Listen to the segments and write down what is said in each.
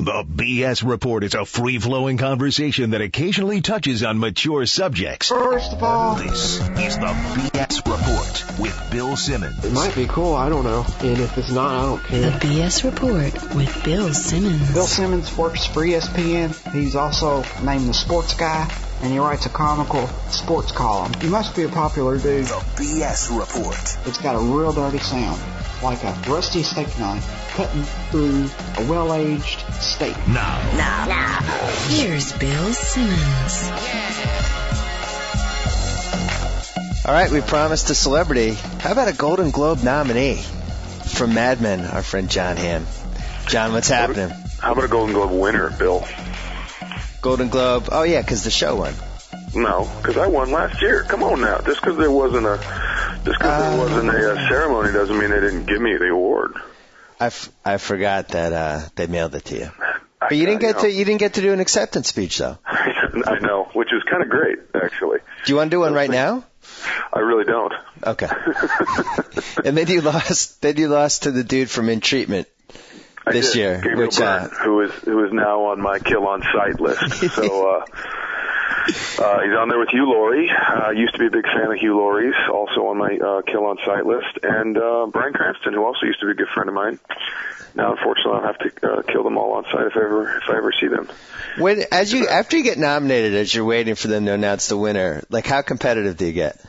The BS Report is a free-flowing conversation that occasionally touches on mature subjects. First of all, This is the BS Report with Bill Simmons. it might be cool, I don't know. And if it's not, I don't The care. BS Report with Bill Simmons. Bill Simmons works for ESPN. He's also named the sports guy, and he writes a comical sports column. He must be a popular dude. The BS Report. It's got a real dirty sound, like a rusty steak knife cutting through a well-aged steak. Now. Here's Bill Simmons. All right, we promised a celebrity. How about a Golden Globe nominee from Mad Men, our friend Jon Hamm? John, what's happening? How about a Golden Globe winner, Bill? Golden Globe. Oh, yeah, because the show won. No, because I won last year. Come on now. Just because there wasn't a ceremony doesn't mean they didn't give me the award. I forgot that they mailed it to you. But you didn't get to do an acceptance speech, though. I know, which is kind of great, actually. Do you want to do one right now? I really don't. Okay. And then you lost to the dude from In Treatment this year, Gabriel which Byrne, who is now on my kill on sight list. So he's on there with Hugh Laurie. Used to be a big fan of Hugh Laurie's, also on my kill on sight list, and Bryan Cranston, who also used to be a good friend of mine. Now, unfortunately, I'll have to kill them all on sight if I ever see them. After you get nominated, as you're waiting for them to announce the winner, like how competitive do you get?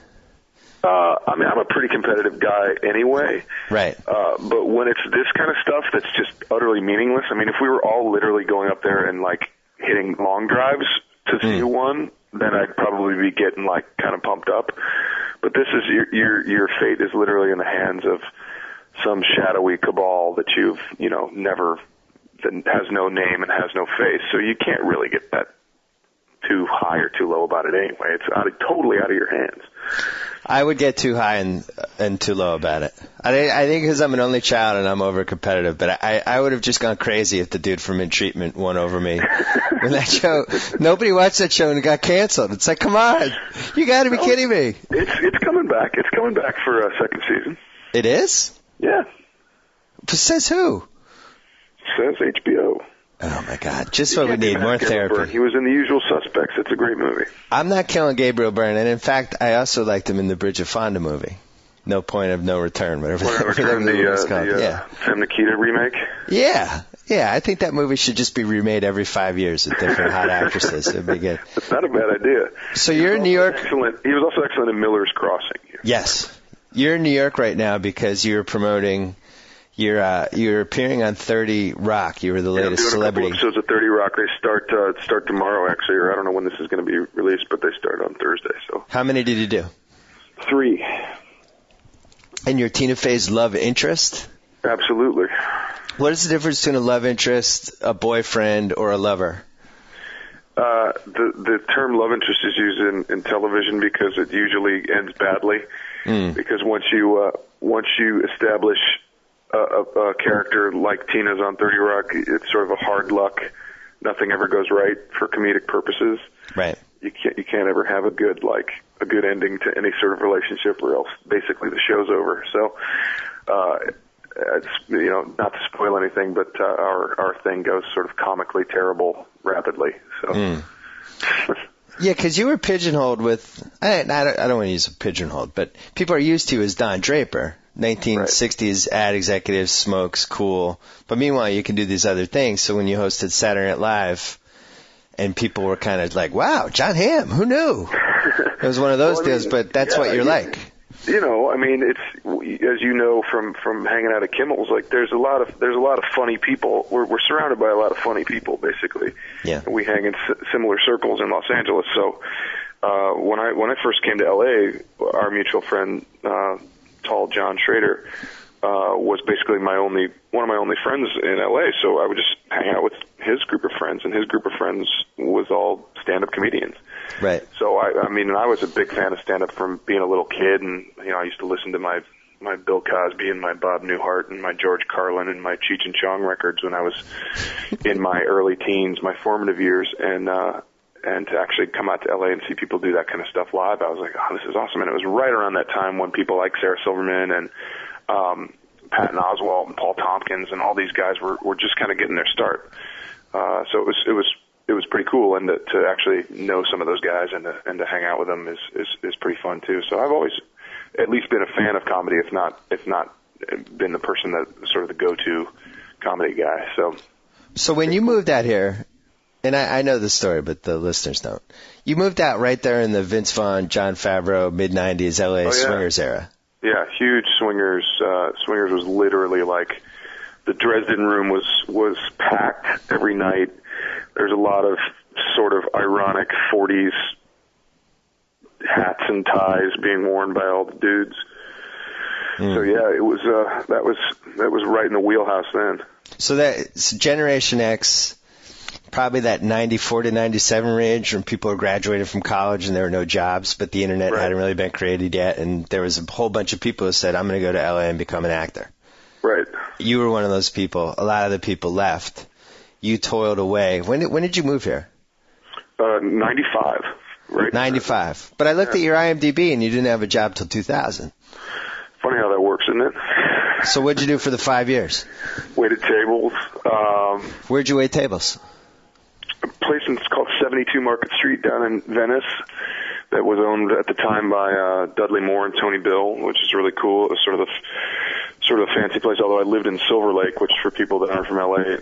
I mean, I'm a pretty competitive guy anyway. Right. But when it's this kind of stuff that's just utterly meaningless, I mean, if we were all literally going up there and like hitting long drives to see who won, then I'd probably be getting like kind of pumped up. But this is your fate is literally in the hands of some shadowy cabal that you've never, that has no name and has no face. So you can't really get that too high or too low about it anyway. It's totally out of your hands. I would get too high and too low about it. I think because I'm an only child and I'm over competitive, but I would have just gone crazy if the dude from In Treatment won over me. When that show, nobody watched that show and it got canceled. It's like, come on, you got to be kidding me. It's coming back. It's coming back for a second season. It is? Yeah. Says who? Says HBO. Oh, my God. Just what we need, more therapy. Byrne. He was in The Usual Suspects. It's a great movie. I'm not killing Gabriel Byrne, and in fact, I also liked him in the Bridge of Fonda movie. No Point of No Return, whatever that movie was called. Sam Nikita remake? Yeah, I think that movie should just be remade every 5 years with different hot actresses. It'd be good. That's not a bad idea. So you're in New York. Excellent. He was also excellent in Miller's Crossing. Yes. You're in New York right now because you're promoting... You're appearing on 30 Rock. You were the latest celebrity. I'm doing a couple episodes of 30 Rock. They start tomorrow, actually, or I don't know when this is going to be released, but they start on Thursday. So. How many did you do? 3. And your Tina Fey's love interest? Absolutely. What is the difference between a love interest, a boyfriend, or a lover? The term love interest is used in television because it usually ends badly. Because once you establish a character like Tina's on 30 Rock, it's sort of a hard luck. Nothing ever goes right for comedic purposes. Right. You can't ever have a good ending to any sort of relationship, or else basically the show's over. So, it's not to spoil anything, but our thing goes sort of comically terrible rapidly. So. Yeah, because you were pigeonholed with. I don't want to use a pigeonholed, but people are used to you as Don Draper. 1960s ad executive, smokes, cool. But meanwhile, you can do these other things. So when you hosted Saturday Night Live, and people were kind of like, wow, Jon Hamm, who knew? It was one of those deals, but that's what you're like. I mean, it's, as you know from hanging out at Kimmel's, like there's a lot of funny people. We're surrounded by a lot of funny people, basically. Yeah. We hang in similar circles in Los Angeles. So when I first came to LA, our mutual friend, tall John Schrader, was basically one of my only friends in LA. So I would just hang out with his group of friends, and his group of friends was all stand-up comedians. Right. So I was a big fan of stand-up from being a little kid, and I used to listen to my Bill Cosby and my Bob Newhart and my George Carlin and my Cheech and Chong records when I was in my early teens, my formative years, and to actually come out to LA and see people do that kind of stuff live, I was like, oh, this is awesome. And it was right around that time when people like Sarah Silverman and Patton Oswalt and Paul Tompkins and all these guys were just kind of getting their start. So it was pretty cool, and to actually know some of those guys and to hang out with them is pretty fun too. So I've always at least been a fan of comedy, if not been the person that sort of the go-to comedy guy. So when you moved out here, and I know the story, but the listeners don't. You moved out right there in the Vince Vaughn, Jon Favreau, mid-'90s LA swingers era. Yeah, huge swingers. Swingers was literally like the Dresden Room was packed every night. There's a lot of sort of ironic 40s hats and ties being worn by all the dudes. So yeah, it was that was right in the wheelhouse then. So that's Generation X, probably that 94 to 97 range when people were graduated from college and there were no jobs, but the internet hadn't really been created yet, and there was a whole bunch of people who said, I'm going to go to LA and become an actor. Right. You were one of those people. A lot of the people left. You toiled away. When did you move here? 95. Right. 95. But I looked at your IMDb and you didn't have a job till 2000. Funny how that works, isn't it? So what'd you do for the 5 years? Waited tables. Where'd you wait tables? A place called 72 Market Street down in Venice that was owned at the time by Dudley Moore and Tony Bill, which is really cool. It was sort of a fancy place, although I lived in Silver Lake, which for people that aren't from LA,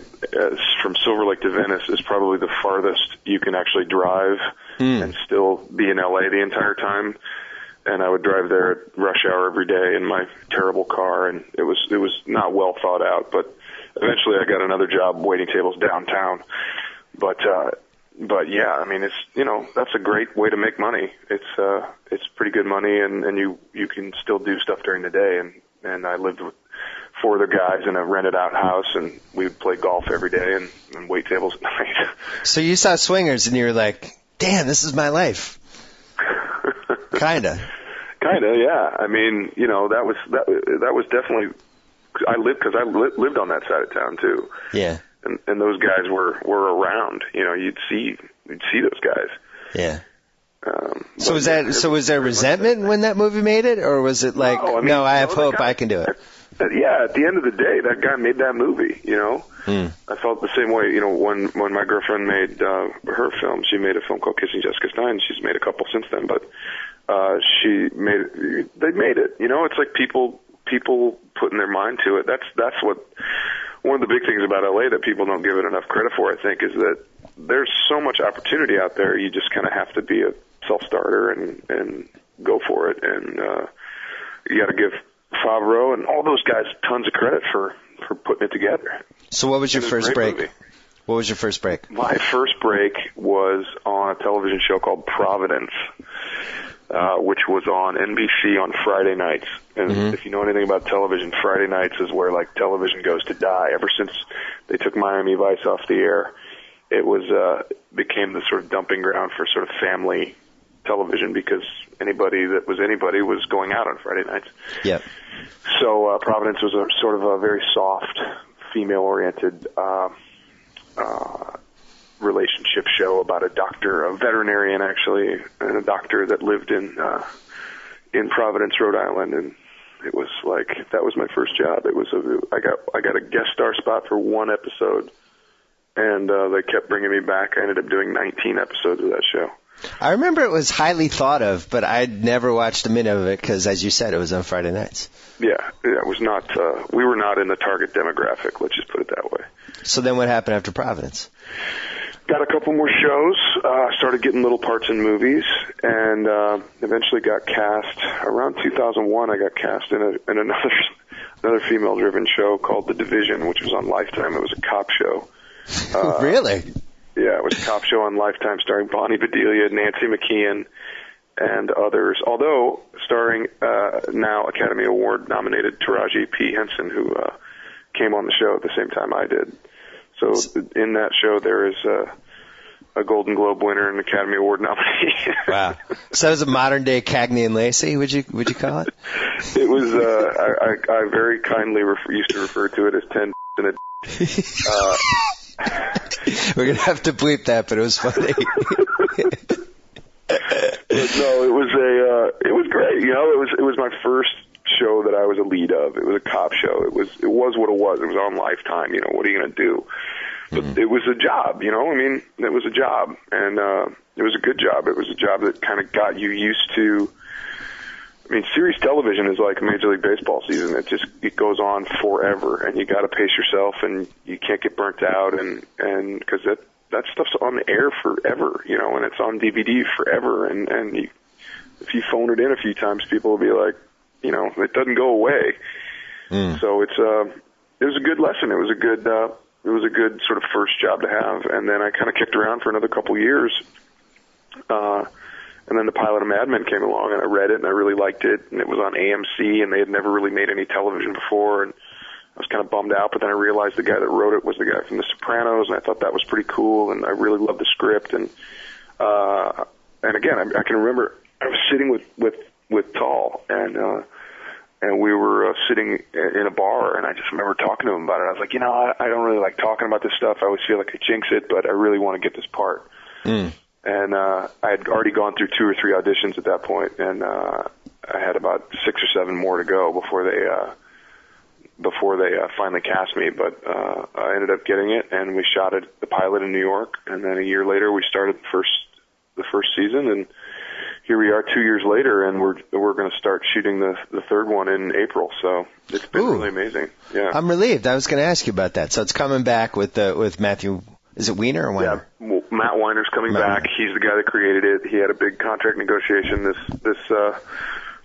from Silver Lake to Venice is probably the farthest you can actually drive and still be in LA the entire time. And I would drive there at rush hour every day in my terrible car, and it was not well thought out, but eventually I got another job waiting tables downtown. But yeah, I mean, it's, that's a great way to make money. It's pretty good money, and you can still do stuff during the day, and I lived with 4 other guys in a rented out house, and we would play golf every day and wait tables at night. So you saw Swingers and you were like, damn, this is my life. Kinda, yeah. I mean, that was definitely, I lived on that side of town too. Yeah. And those guys were around. You'd see those guys. Yeah. So was there resentment when that movie made it, or was it like, no, I have hope, I can do it? Yeah, at the end of the day, that guy made that movie, I felt the same way, when my girlfriend made her film. She made a film called Kissing Jessica Stein. She's made a couple since then, but they made it. It's like people putting their mind to it. That's what one of the big things about LA that people don't give it enough credit for, I think, is that there's so much opportunity out there. You just kind of have to be a self-starter and go for it. And you got to give Favreau and all those guys tons of credit for putting it together. So what was your first break? Movie. What was your first break? My first break was on a television show called Providence, which was on NBC on Friday nights. And if you know anything about television, Friday nights is where like television goes to die. Ever since they took Miami Vice off the air, it was became the sort of dumping ground for sort of family television because anybody was going out on Friday nights. Yep. So Providence was a sort of a very soft, female-oriented relationship show about a doctor, a veterinarian actually, and a doctor that lived in Providence, Rhode Island, and it was like that was my first job. It was I got a guest star spot for one episode, and they kept bringing me back. I ended up doing 19 episodes of that show. I remember it was highly thought of, but I'd never watched a minute of it because, as you said, it was on Friday nights. Yeah, it was not. We were not in the target demographic. Let's just put it that way. So then, what happened after Providence? Got a couple more shows. Started getting little parts in movies, and eventually got cast. Around 2001, I got cast in another female-driven show called The Division, which was on Lifetime. It was a cop show. Really? Yeah, it was a cop show on Lifetime starring Bonnie Bedelia, Nancy McKeon, and others. Although starring now Academy Award nominated Taraji P. Henson, who came on the show at the same time I did. So in that show there is a Golden Globe winner and Academy Award nominee. Wow! So that was a modern day Cagney and Lacey. Would you call it? It was. I very kindly used to refer to it as 10 and a. We're gonna have to bleep that, but it was funny. But no, it was great. It was my first show that I was a lead of. It was a cop show. It was what it was. It was on Lifetime. What are you gonna do? But it was a job, you know. I mean, it was a job, and it was a good job. It was a job that kind of got you used to. I mean, series television is like Major League Baseball season. It goes on forever, and you got to pace yourself, and you can't get burnt out, and because that stuff's on the air forever, you know, and it's on DVD forever, and if you phone it in a few times, people will be like, you know, it doesn't go away. So it was a good lesson. It was a good sort of first job to have, and then I kind of kicked around for another couple years. And then the pilot of Mad Men came along, and I read it, and I really liked it, and it was on AMC, and they had never really made any television before, and I was kind of bummed out, but then I realized the guy that wrote it was the guy from The Sopranos, and I thought that was pretty cool, and I really loved the script, and again, I can remember I was sitting with Tall, and we were sitting in a bar, and I just remember talking to him about it. I was like, you know, I don't really like talking about this stuff. I always feel like I jinx it, but I really want to get this part. And I had already gone through 2 or 3 auditions at that point, and I had about 6 or 7 more to go before they finally cast me. But I ended up getting it, and we shot it, the pilot in New York, and then a year later we started the first season, and here we are 2 years later, and we're going to start shooting the third one in April. So it's been really amazing. Yeah, I'm relieved. I was going to ask you about that. So it's coming back with Matthew. Is it Weiner or Weiner? Yeah, well, Matt Weiner's coming back. He's the guy that created it. He had a big contract negotiation this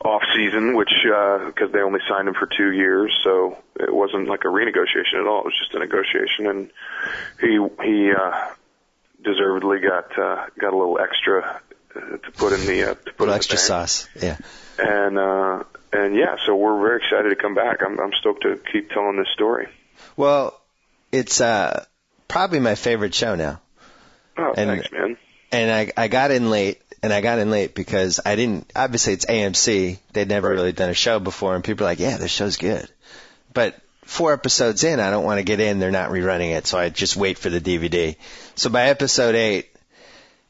off season, which because they only signed him for 2 years, so it wasn't like a renegotiation at all. It was just a negotiation, and he deservedly got a little extra to put in the to put in extra the sauce. Yeah, and yeah, so we're very excited to come back. I'm stoked to keep telling this story. Well, it's probably my favorite show now. Oh, thanks, man. And I got in late, because I didn't, obviously it's AMC. They'd never really done a show before, and people are like, yeah, this show's good. But 4 episodes in, I don't want to get in. They're not rerunning it, so I just wait for the DVD. So by episode 8,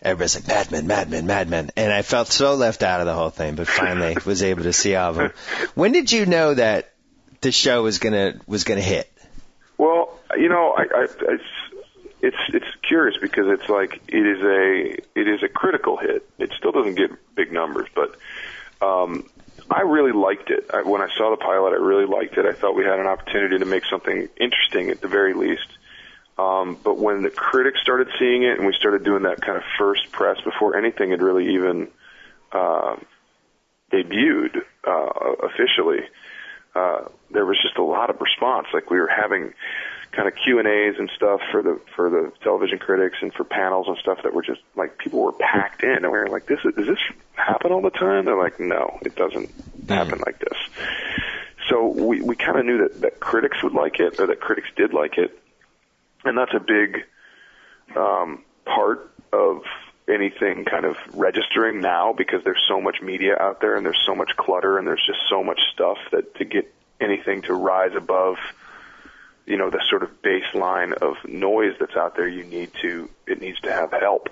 everybody's like, Mad Men. And I felt so left out of the whole thing, but finally was able to see all of them. When did you know that the show was gonna hit? Well, you know, it's curious because it's like it is a critical hit. It still doesn't get big numbers, but I really liked it. When I saw the pilot, I really liked it. I thought we had an opportunity to make something interesting at the very least. But when the critics started seeing it and we started doing that kind of first press before anything had really even debuted officially, there was just a lot of response. Like we were having kind of Q&As and stuff for the television critics and for panels and stuff that were just like people were packed in, and we were like, does this happen all the time? They're like, no, it doesn't happen like this. So we kind of knew that critics would like it, or that critics did like it, and that's a big part of anything kind of registering now, because there's so much media out there and there's so much clutter and there's just so much stuff that to get anything to rise above, you know, the sort of baseline of noise that's out there, it needs to have help.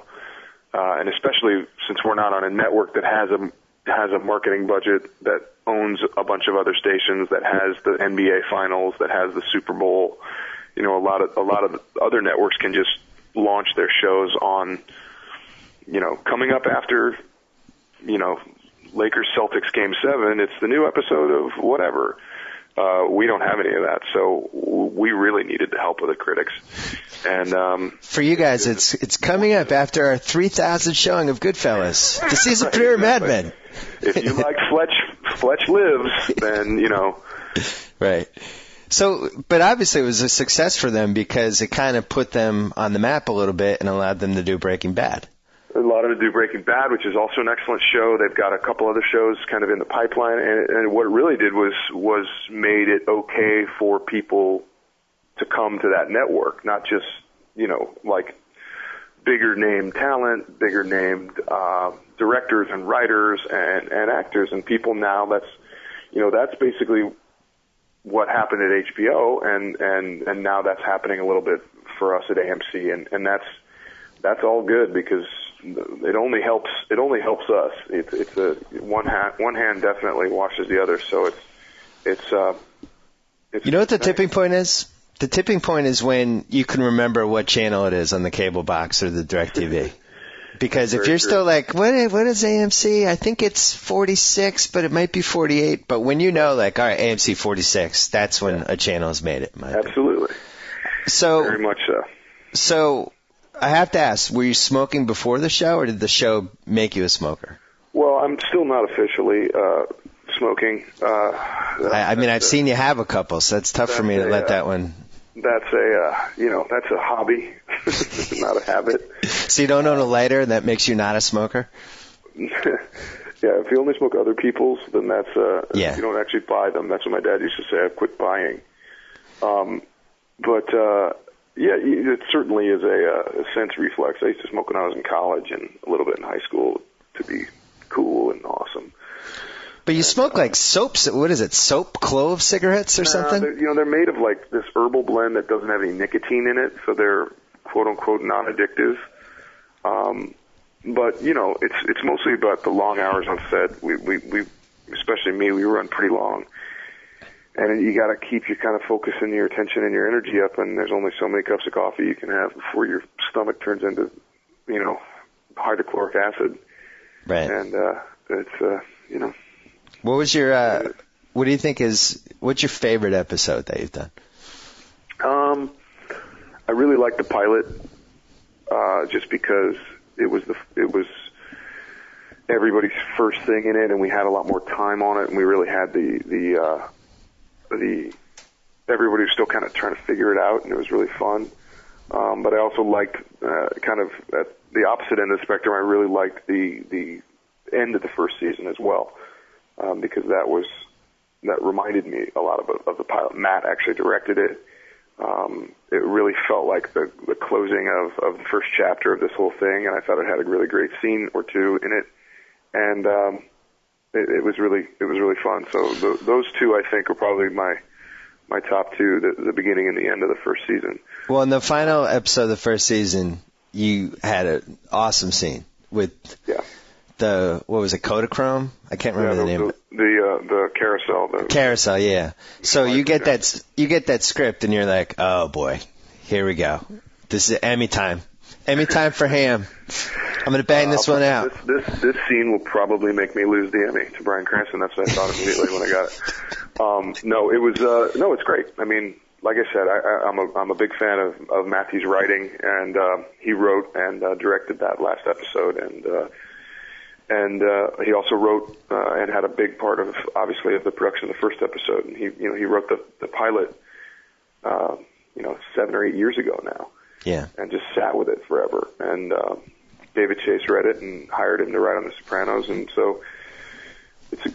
And especially since we're not on a network that has a marketing budget, that owns a bunch of other stations, that has the NBA finals, that has the Super Bowl, you know, a lot of other networks can just launch their shows on, you know, coming up after, you know, Lakers Celtics Game 7, it's the new episode of whatever. We don't have any of that, so we really needed the help of the critics. And for you guys, it's coming up after our 3,000th showing of Goodfellas, the season premiere of Mad Men. If you like Fletch Lives, then you know. Right. So, but obviously it was a success for them because it kind of put them on the map a little bit and allowed them to do Breaking Bad. A lot of them do Breaking Bad, which is also an excellent show. They've got a couple other shows kind of in the pipeline, and what it really did was made it okay for people to come to that network, not just, you know, like bigger name talent, bigger named directors and writers and actors and people. Now that's basically what happened at HBO, and now that's happening a little bit for us at AMC, and that's all good because it only helps us. It's a one hand definitely washes the other. So it's you know what the tipping point is? The tipping point is when you can remember what channel it is on the cable box or the DirecTV. Because if you're still like, what is AMC? I think it's 46, but it might be 48. But when you know, like, all right, AMC 46, that's when a channel has made it. Absolutely. So very much so. So I have to ask, were you smoking before the show, or did the show make you a smoker? Well, I'm still not officially smoking. I mean, I've seen you have a couple, so it's tough for me to let that one. That's that's a hobby, not a habit. So you don't own a lighter, that makes you not a smoker? Yeah, if you only smoke other people's, then that's you don't actually buy them. That's what my dad used to say. I've quit buying. It certainly is a sense reflex. I used to smoke when I was in college and a little bit in high school to be cool and awesome. But you smoke like soaps. What is it? Soap clove cigarettes or something? They're made of like this herbal blend that doesn't have any nicotine in it, so they're quote unquote non-addictive. But it's mostly about the long hours on set. We especially me, we run pretty long, and you got to keep your kind of focus and your attention and your energy up. And there's only so many cups of coffee you can have before your stomach turns into hydrochloric acid. Right. And it's. What was your, what do you think what's your favorite episode that you've done? I really liked the pilot, just because it was everybody's first thing in it, and we had a lot more time on it, and we really had the everybody was still kind of trying to figure it out, and it was really fun. But I also liked, kind of at the opposite end of the spectrum, I really liked the end of the first season as well. Because that reminded me a lot of the pilot. Matt actually directed it. It really felt like the closing of the first chapter of this whole thing, and I thought it had a really great scene or two in it, and it was really fun. So those two, I think, are probably my top two: the beginning and the end of the first season. Well, in the final episode of the first season, you had an awesome scene with. Yeah. What was it, Kodachrome? I can't remember the name. The carousel. Carousel, yeah. So you get that script, and you're like, oh boy, here we go. This is Emmy time. Emmy time for Hamm. I'm gonna bang this one out. This scene will probably make me lose the Emmy to Bryan Cranston. That's what I thought immediately when I got it. No, it's great. I mean, like I said, I'm a big fan of Matthew's writing, and he wrote and directed that last episode, and he also wrote and had a big part of, obviously, of the production of the first episode. And he wrote the pilot, 7 or 8 years ago now. Yeah. And just sat with it forever. And David Chase read it and hired him to write on The Sopranos. And so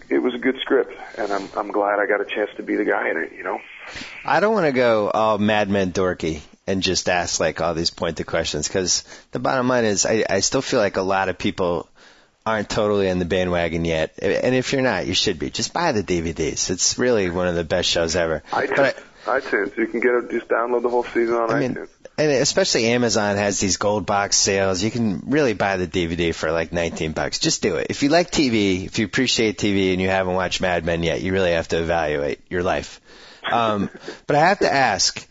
it was a good script, and I'm glad I got a chance to be the guy in it. I don't want to go all Mad Men dorky and just ask like all these pointed questions, because the bottom line is I still feel like a lot of people aren't totally in the bandwagon yet. And if you're not, you should be. Just buy the DVDs. It's really one of the best shows ever. iTunes. You can just download the whole season on iTunes. And especially Amazon has these gold box sales. You can really buy the DVD for like $19. Just do it. If you like TV, if you appreciate TV and you haven't watched Mad Men yet, you really have to evaluate your life. But I have to ask,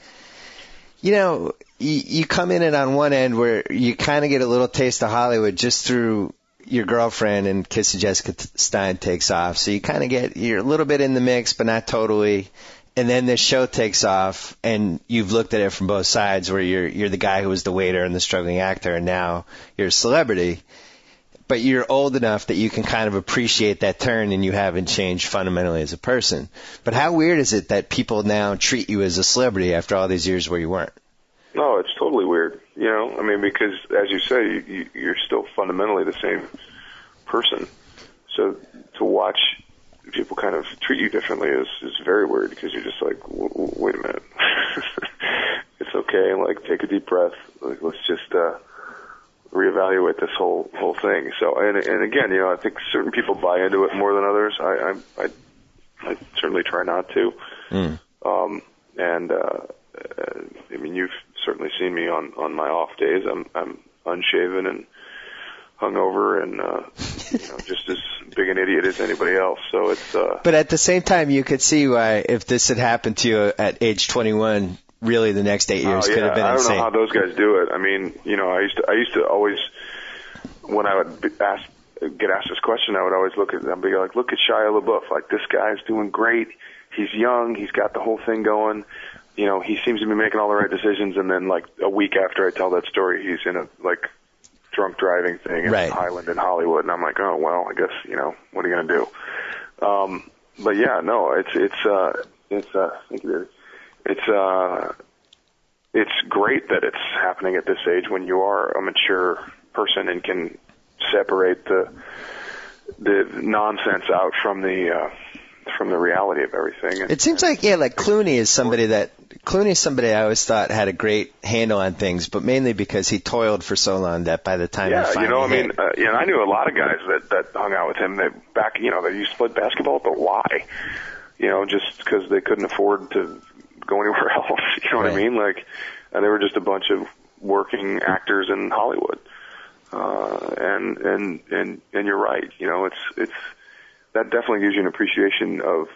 you come in it on one end where you kind of get a little taste of Hollywood just through your girlfriend, and Kiss of Jessica Stein takes off. So you kind of you're a little bit in the mix, but not totally. And then this show takes off, and you've looked at it from both sides, where you're the guy who was the waiter and the struggling actor, and now you're a celebrity. But you're old enough that you can kind of appreciate that turn, and you haven't changed fundamentally as a person. But how weird is it that people now treat you as a celebrity after all these years where you weren't? No, it's totally weird. Because as you say, you're still fundamentally the same person. So to watch people kind of treat you differently is very weird, because you're just like, wait a minute. It's okay. Like, take a deep breath. Like, let's just reevaluate this whole thing. So, and again, I think certain people buy into it more than others. I certainly try not to. You've certainly seen me on my off days. I'm unshaven and hungover and just as big an idiot as anybody else. So it's. But at the same time, you could see why, if this had happened to you at age 21, really the next 8 years could have been insane. I don't know how those guys do it. I mean, I used to always, when I would get asked this question, I would always look at them, be like, look at Shia LaBeouf. Like, this guy's doing great. He's young. He's got the whole thing going. He seems to be making all the right decisions. And then, like, a week after I tell that story, he's in a, like, drunk driving thing in Highland in Hollywood. And I'm like, oh, well, I guess, what are you going to do? But yeah, no, it's great that it's happening at this age when you are a mature person and can separate the nonsense out from the reality of everything. It seems like Clooney is somebody I always thought had a great handle on things, but mainly because he toiled for so long that by the time he finally hit. I knew a lot of guys that hung out with him that they used to play basketball, but why? Just because they couldn't afford to go anywhere else. You know what I mean? Like, they were just a bunch of working actors in Hollywood. And you're right. It's that definitely gives you an appreciation of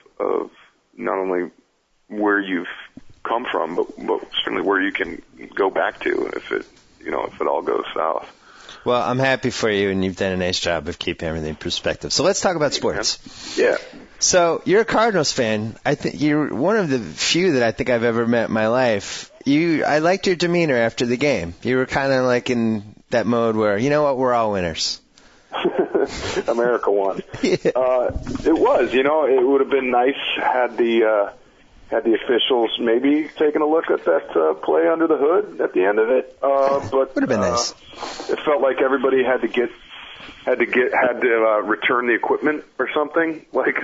not only where you've come from, but certainly where you can go back to if it all goes south. Well, I'm happy for you, and you've done a nice job of keeping everything in perspective. So let's talk about sports. Yeah. So you're a Cardinals fan. I think you're one of the few that I think I've ever met in my life. I liked your demeanor after the game. You were kind of like in that mode where, you know what, we're all winners. America won. Yeah. It was, it would have been nice had the officials maybe taken a look at that play under the hood at the end of it. But would have been nice. It felt like everybody had to return the equipment or something. Like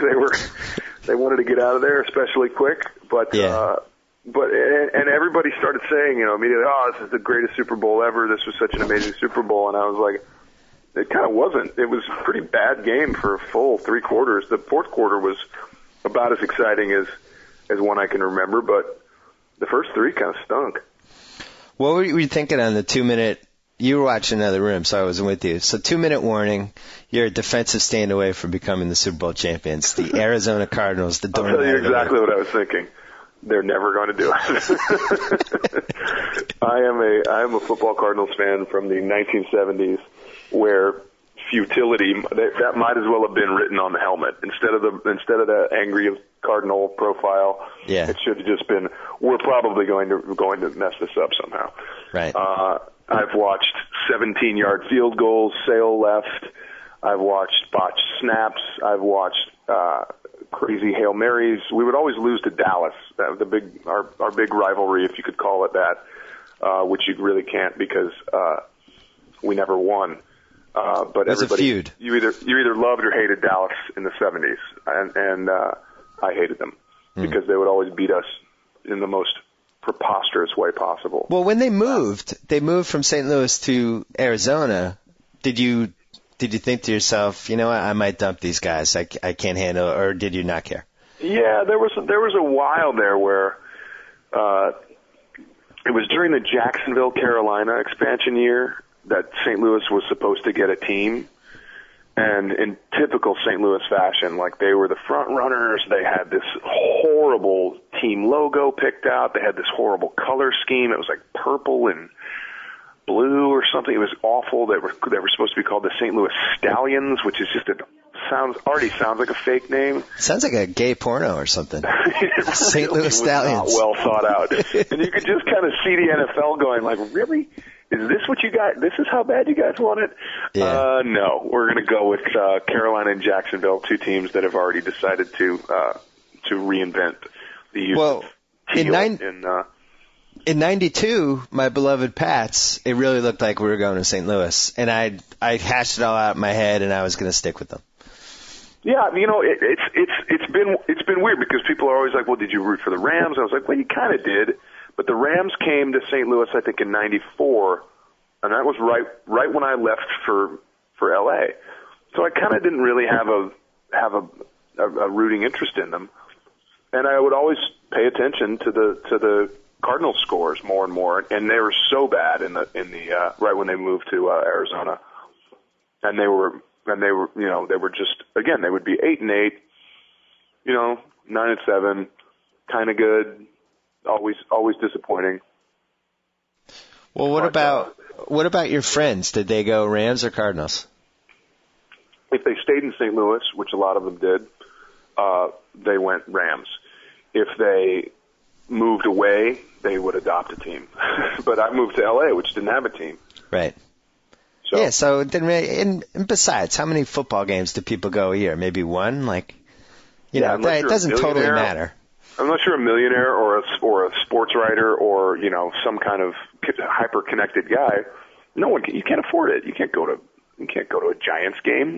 they wanted to get out of there, especially quick. But and everybody started saying, immediately, oh, this is the greatest Super Bowl ever. This was such an amazing Super Bowl. And I was like, it kind of wasn't. It was a pretty bad game for a full 3 quarters. The fourth quarter was about as exciting as one I can remember, but the first 3 kind of stunk. What were you thinking on the 2-minute? You were watching another room, so I wasn't with you. So 2-minute warning. You're a defensive stand away from becoming the Super Bowl champions. The Arizona Cardinals. I'll tell you exactly what I was thinking. They're never going to do it. I am a football Cardinals fan from the 1970s, where futility that might as well have been written on the helmet instead of the angry Cardinal profile. Yeah. It should have just been, we're probably going to mess this up somehow. Right. I've watched 17-yard field goals sail left. I've watched botched snaps. I've watched crazy Hail Marys. We would always lose to Dallas, our big rivalry, if you could call it that, which you really can't because we never won. But it was everybody, a feud. You either loved or hated Dallas in the 70s, and I hated them because they would always beat us in the most preposterous way possible. Well, when they moved from St. Louis to Arizona. Did you think to yourself, you know what, I might dump these guys. I can't handle it, or did you not care? Yeah, there was a while there where it was during the Jacksonville, Carolina expansion year that St. Louis was supposed to get a team. And in typical St. Louis fashion, like they were the front runners, they had this horrible team logo picked out, they had this horrible color scheme. It was like purple and blue or something. It was awful. They were supposed to be called the St. Louis Stallions, which is just already sounds like a fake name. Sounds like a gay porno or something. St. Louis Stallions. Not well thought out. And you could just kind of see the NFL going like, really? Is this what you got? This is how bad you guys want it? Yeah. No, we're going to go with Carolina and Jacksonville, 2 teams that have already decided to reinvent the use of teal in '92, my beloved Pats, it really looked like we were going to St. Louis, and I hashed it all out in my head, and I was going to stick with them. Yeah, it's been weird because people are always like, well, did you root for the Rams? I was like, well, you kind of did. But the Rams came to St. Louis, I think, in '94, and that was right when I left for LA. So I kind of didn't really have a rooting interest in them, and I would always pay attention to the Cardinals scores more and more, and they were so bad in the right when they moved to Arizona, and they were just, again, they would be 8-8, 9-7, kind of good. always disappointing. Well, what about your friends? Did they go Rams or Cardinals? If they stayed in St. Louis, which a lot of them did, they went Rams. If they moved away, they would adopt a team. But I moved to L.A., which didn't have a team. Right. So it didn't really, and besides, how many football games do people go a year? Maybe one? It doesn't totally matter. Unless you're a millionaire or a sports writer or, some kind of hyper-connected guy, you can't afford it. You can't go to a Giants game.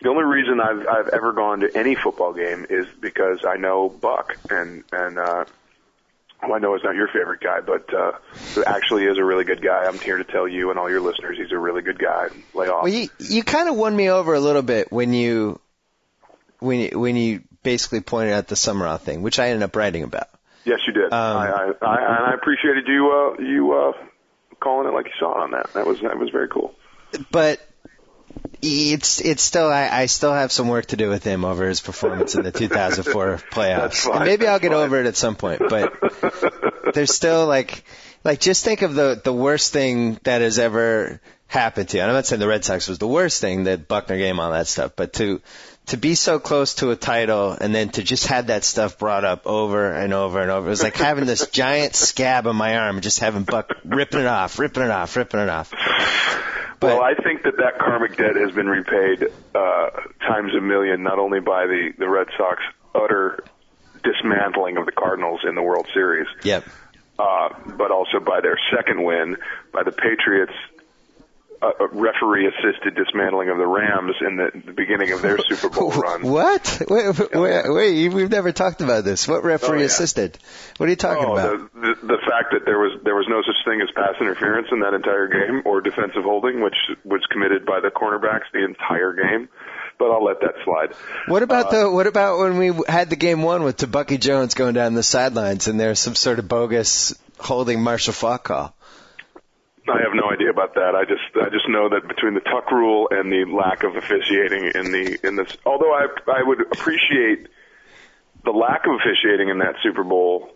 The only reason I've ever gone to any football game is because I know Buck, and I know it's not your favorite guy, but who actually is a really good guy. I'm here to tell you and all your listeners he's a really good guy. Lay off. Well, you kind of won me over a little bit when you basically pointed out the Summerall thing, which I ended up writing about. Yes, you did. I appreciated you calling it like you saw it on that. That was very cool. But it's still I still have some work to do with him over his performance in the 2004 playoffs. And maybe I'll get over it at some point, but there's still just think of the worst thing that has ever happened to you. And I'm not saying the Red Sox was the worst thing, the Buckner game, all that stuff, but to be so close to a title and then to just have that stuff brought up over and over and over. It was like having this giant scab on my arm and just having Buck ripping it off. Well, I think that karmic debt has been repaid times a million, not only by the Red Sox utter dismantling of the Cardinals in the World Series, but also by their second win, by the Patriots' referee-assisted dismantling of the Rams in the beginning of their Super Bowl run. What? Wait, we've never talked about this. What referee-assisted? What are you talking about? The fact that there was no such thing as pass interference in that entire game or defensive holding, which was committed by the cornerbacks the entire game. But I'll let that slide. What about when we had the game one with Bucky Jones going down the sidelines and there's some sort of bogus holding Marshall Faulk call? I have no idea about that. I just know that between the tuck rule and the lack of officiating in this, although I would appreciate the lack of officiating in that Super Bowl,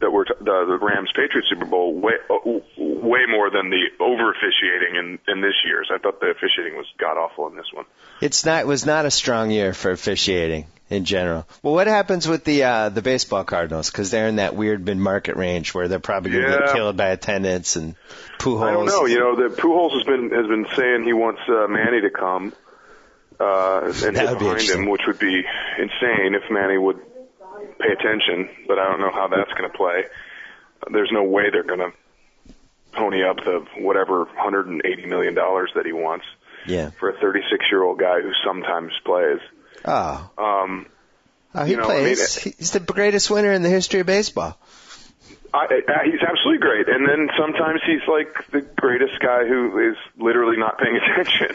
the Rams Patriots Super Bowl, way more than the over officiating in this year's. I thought the officiating was god awful in this one. It was not a strong year for officiating in general. Well, what happens with the baseball Cardinals? Because they're in that weird mid-market range where they're probably going to get killed by attendance and Pujols. I don't know. The Pujols has been saying he wants Manny to come and hit behind him, which would be insane if Manny would pay attention. But I don't know how that's going to play. There's no way they're going to pony up the whatever $180 million that he wants for a 36-year-old guy who sometimes plays. He plays. He's the greatest winner in the history of baseball. He's absolutely great, and then sometimes he's like the greatest guy who is literally not paying attention.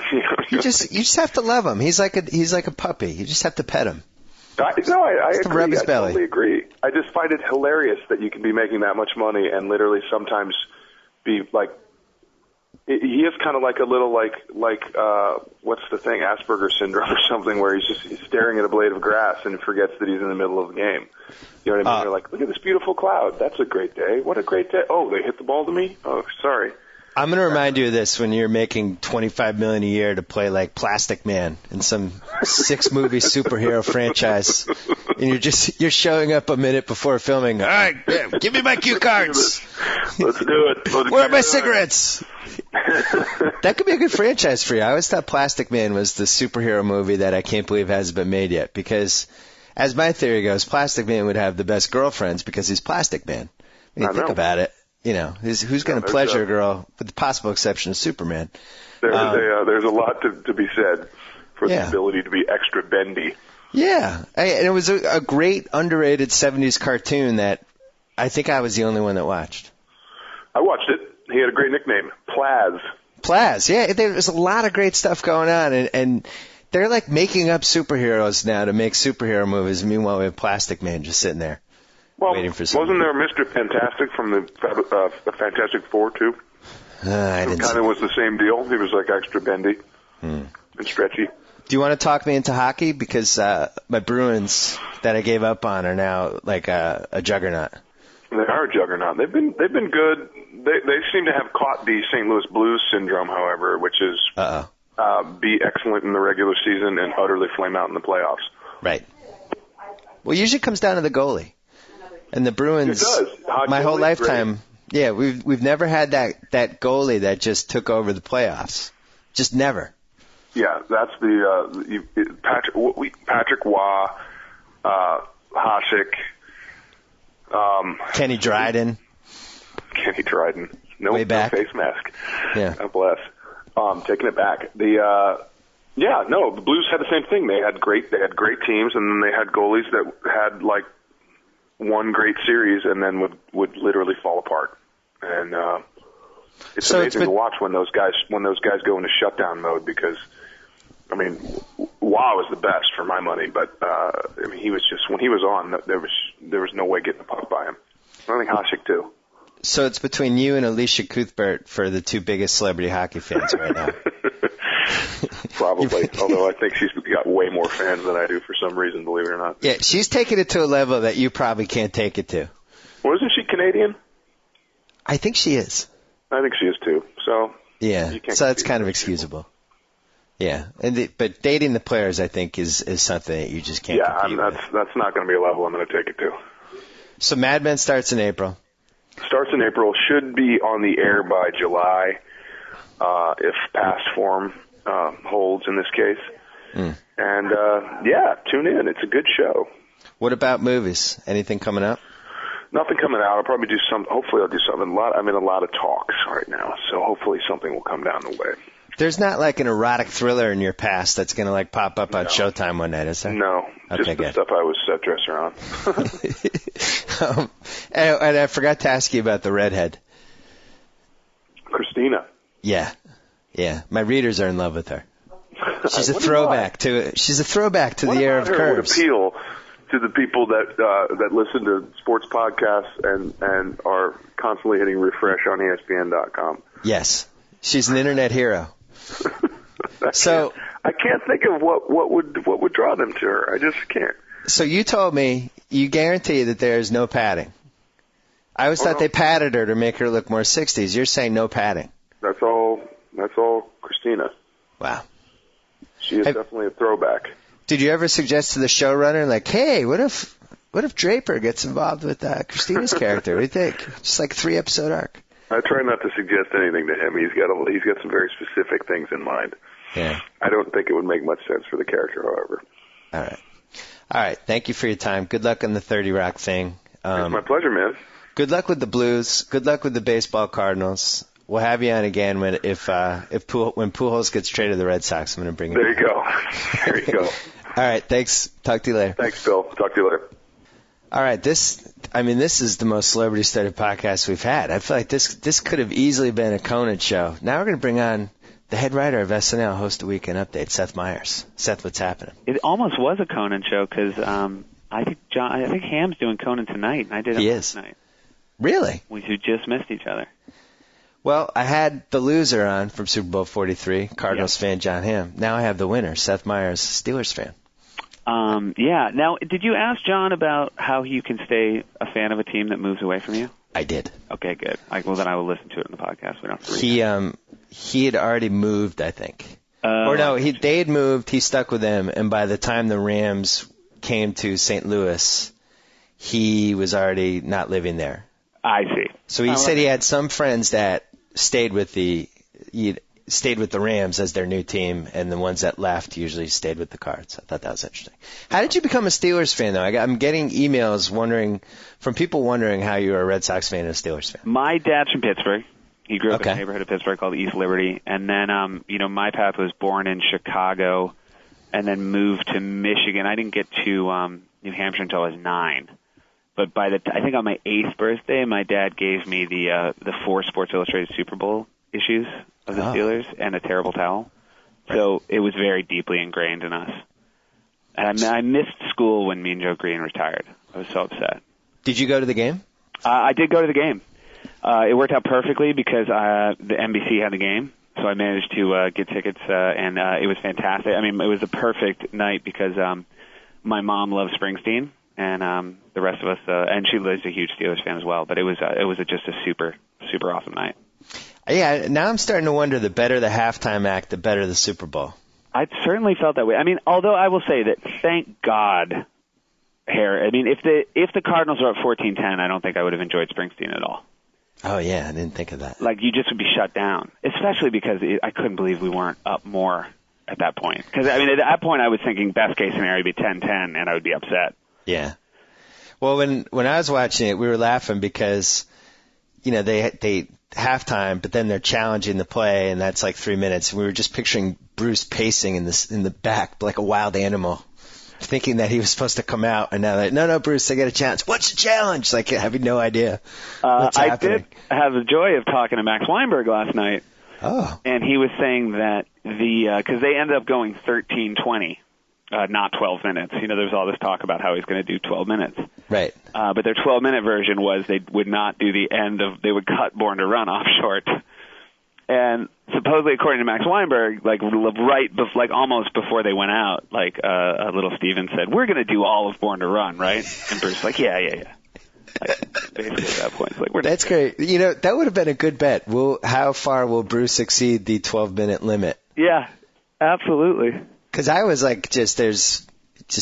You just have to love him. He's like a puppy. You just have to pet him. I agree. Rub his belly. I totally agree. I just find it hilarious that you can be making that much money and literally sometimes be like. He is kind of like a little like what's the thing, Asperger's syndrome or something, where he's staring at a blade of grass and forgets that he's in the middle of the game. You know what I mean? You're like, look at this beautiful cloud. That's a great day. What a great day. Oh, they hit the ball to me? Oh, sorry. I'm going to remind you of this when you're making $25 million a year to play like Plastic Man in some 6-movie superhero franchise, and you're showing up a minute before filming. All right, give me my cue cards. Let's do it. Where are my cigarettes? That could be a good franchise for you. I always thought Plastic Man was the superhero movie that I can't believe hasn't been made yet, because, as my theory goes, Plastic Man would have the best girlfriends because he's Plastic Man. When you think about it. Who's going to pleasure a girl, with the possible exception of Superman? There's a lot to be said for the ability to be extra bendy. Yeah, and it was a great underrated 70s cartoon that I think I was the only one that watched. I watched it. He had a great nickname, Plaz. Plaz, yeah. There's a lot of great stuff going on, and they're like making up superheroes now to make superhero movies. Meanwhile, we have Plastic Man just sitting there. Well, wasn't there Mr. Fantastic from the Fantastic Four, too? I didn't see. Kind of was the same deal. He was like extra bendy and stretchy. Do you want to talk me into hockey? Because my Bruins that I gave up on are now like a juggernaut. They are a juggernaut. They've been good. They seem to have caught the St. Louis Blues syndrome, however, which is be excellent in the regular season and utterly flame out in the playoffs. Right. Well, it usually comes down to the goalie. And the Bruins, my whole lifetime, yeah, we've never had that goalie that just took over the playoffs. Just never. Yeah, that's the Patrick Waugh, Hasek, Kenny Dryden. No, way back. No face mask. Yeah. God bless. Taking it back. The Blues had the same thing. They had great teams, and then they had goalies that had like one great series and then would literally fall apart. And it's amazing to watch when those guys go into shutdown mode, because I mean, Waugh was the best for my money, but I mean, he was just, when he was on, there was no way getting the puck by him. I think Hasek too. So it's between you and Alicia Cuthbert for the two biggest celebrity hockey fans right now. Probably, although I think she's got way more fans than I do for some reason, believe it or not. Yeah, she's taking it to a level that you probably can't take it to. Well, isn't she Canadian? I think she is. I think she is too. So yeah, so that's kind of excusable. Yeah, but dating the players, I think, is something that you just can't compete with. That's not going to be a level I'm going to take it to. So Mad Men starts in April. Starts in April, should be on the air by July, if past form holds in this case. And tune in. It's a good show. What about movies? Anything coming up? Nothing coming out. I'll probably do some. Hopefully, I'll do something. I'm in a lot of talks right now, so hopefully something will come down the way. There's not like an erotic thriller in your past that's going to like pop up on Showtime one night, is there? No, okay, just the good. stuff I was set dresser on. And I forgot to ask you about the redhead. Christina. Yeah. My readers are in love with her. She's a throwback to the era of curves. Would appeal to the people that listen to sports podcasts and are constantly hitting refresh on ESPN.com. Yes, she's an internet hero. So I can't think of what would draw them to her. I just can't. So you told me you guarantee that there is no padding. I always thought they padded her to make her look more 60s. You're saying no padding. That's all Christina. Wow. She is definitely a throwback. Did you ever suggest to the showrunner, like, hey, what if Draper gets involved with Christina's character? What do you think? Just like a 3-episode arc. I try not to suggest anything to him. He's got some very specific things in mind. Yeah. I don't think it would make much sense for the character, however. All right. Thank you for your time. Good luck on the 30 Rock thing. It's my pleasure, man. Good luck with the Blues. Good luck with the baseball Cardinals. We'll have you on again when Pujols gets traded to the Red Sox. I'm going to bring you. There you go. There you go. All right. Thanks. Talk to you later. Thanks, Bill. Talk to you later. All right. This is the most celebrity-studded podcast we've had. I feel like this could have easily been a Conan show. Now we're going to bring on the head writer of SNL, host of Weekend Update, Seth Meyers. Seth, what's happening? It almost was a Conan show because I think Hamm's doing Conan tonight, and I did it last night. Really? We just missed each other. Well, I had the loser on from Super Bowl 43, Cardinals fan Jon Hamm. Now I have the winner, Seth Meyers, Steelers fan. Yeah. Now, did you ask John about how you can stay a fan of a team that moves away from you? I did. Okay, good. Well, then I will listen to it in the podcast. We don't have to read He had already moved, I think. They had moved. He stuck with them, and by the time the Rams came to St. Louis, he was already not living there. I see. So he said he had some friends that stayed with the Rams as their new team, and the ones that left usually stayed with the Cards. I thought that was interesting. How did you become a Steelers fan, though? I'm getting emails from people wondering how you were a Red Sox fan and a Steelers fan. My dad's from Pittsburgh. He grew up in a neighborhood of Pittsburgh called East Liberty, and then my path was born in Chicago, and then moved to Michigan. I didn't get to New Hampshire until I was 9. But I think on my 8th birthday, my dad gave me the 4 Sports Illustrated Super Bowl issues of the Steelers and a terrible towel. So it was very deeply ingrained in us. And I missed school when Mean Joe Green retired. I was so upset. Did you go to the game? I did go to the game. It worked out perfectly because the NBC had the game. So I managed to get tickets, and it was fantastic. I mean, it was a perfect night because my mom loves Springsteen, and the rest of us, and she is a huge Steelers fan as well. But it was just a super, super awesome night. Yeah, now I'm starting to wonder, the better the halftime act, the better the Super Bowl. I certainly felt that way. I mean, although I will say that, thank God, Harry. I mean, if the Cardinals were up 14-10, I don't think I would have enjoyed Springsteen at all. Oh, yeah, I didn't think of that. Like, you just would be shut down, especially because I couldn't believe we weren't up more at that point. Because, I mean, at that point I was thinking best case scenario would be 10-10, and I would be upset. Yeah. Well, when I was watching it, we were laughing because, you know, they halftime, but then they're challenging the play, and that's like 3 minutes. And we were just picturing Bruce pacing in the back like a wild animal, thinking that he was supposed to come out, and now like, no, Bruce, I got a challenge. What's the challenge? Like, having no idea what's happening. I did have the joy of talking to Max Weinberg last night. Oh. And he was saying that because they ended up going 13-20, not 12 minutes. You know, there's all this talk about how he's going to do 12 minutes. Right. But their 12-minute version was they would not do the end of, they would cut Born to Run off short. And supposedly, according to Max Weinberg, like almost before they went out, like a little Steven said, "We're going to do all of Born to Run, right?" And Bruce like, "Yeah." Like, basically at that point, it's like, that's great. You know, that would have been a good bet. How far will Bruce exceed the 12-minute limit? Yeah, absolutely. Because I was like, just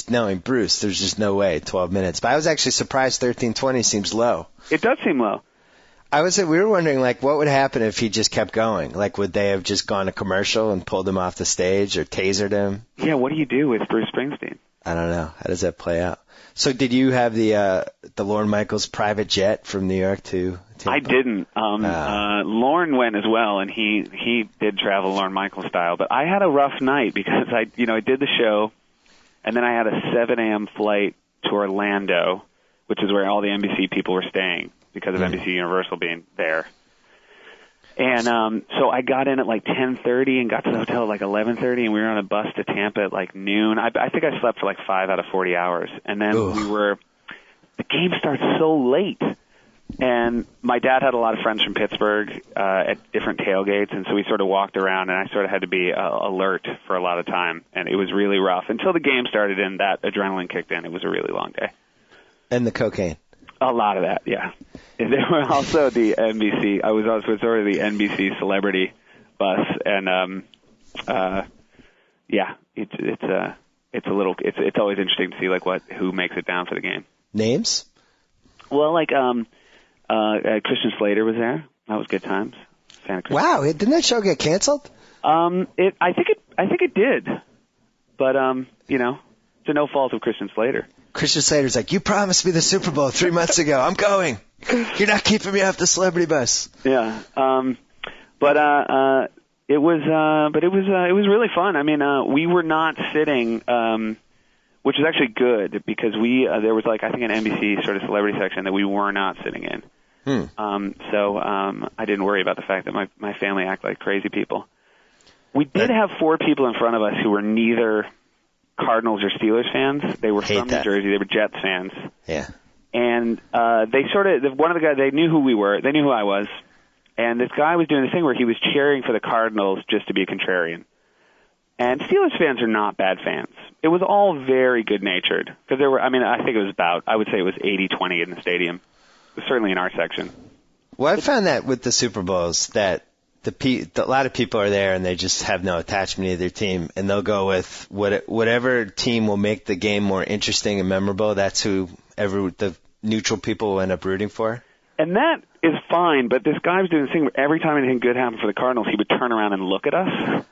knowing Bruce, there's just no way 12 minutes. But I was actually surprised 13:20 seems low. It does seem low. We were wondering, like, what would happen if he just kept going? Like, would they have just gone to commercial and pulled him off the stage or tasered him? Yeah, what do you do with Bruce Springsteen? I don't know. How does that play out? So did you have the Lorne Michaels private jet from New York to Tampa? I didn't. Lorne went as well, and he did travel Lorne Michaels style. But I had a rough night because I did the show, and then I had a 7 a.m. flight to Orlando, which is where all the NBC people were staying, because of NBC Universal being there. And so I got in at like 10:30 and got to the hotel at like 11:30, and we were on a bus to Tampa at like noon. I think I slept for like 5 out of 40 hours. And then the game starts so late. And my dad had a lot of friends from Pittsburgh at different tailgates, and so we sort of walked around, and I sort of had to be alert for a lot of time. And it was really rough. Until the game started and that adrenaline kicked in, it was a really long day. And the cocaine. A lot of that, yeah. And there were also the NBC. I was also sort of the NBC celebrity bus, and it's always interesting to see like who makes it down for the game. Names? Well, like Christian Slater was there. That was good times. Wow, didn't that show get canceled? I think it did, but it's no fault of Christian Slater. Christian Slater's like, you promised me the Super Bowl 3 months ago. I'm going. You're not keeping me off the celebrity bus. Yeah. It was really fun. I mean, we were not sitting, which is actually good because there was like, I think an NBC sort of celebrity section that we were not sitting in. So I didn't worry about the fact that my family act like crazy people. We did have 4 people in front of us who were neither Cardinals or Steelers fans. They were from New Jersey. They were Jets fans. Yeah. And they one of the guys, they knew who we were. They knew who I was. And this guy was doing this thing where he was cheering for the Cardinals just to be a contrarian. And Steelers fans are not bad fans. It was all very good-natured. Because there were, I think it was I would say it was 80-20 in the stadium. It was certainly in our section. Well, I found that with the Super Bowls that a lot of people are there and they just have no attachment to their team, and they'll go with whatever team will make the game more interesting and memorable. That's who the neutral people will end up rooting for. And that is fine, but this guy was doing this thing where every time anything good happened for the Cardinals, he would turn around and look at us.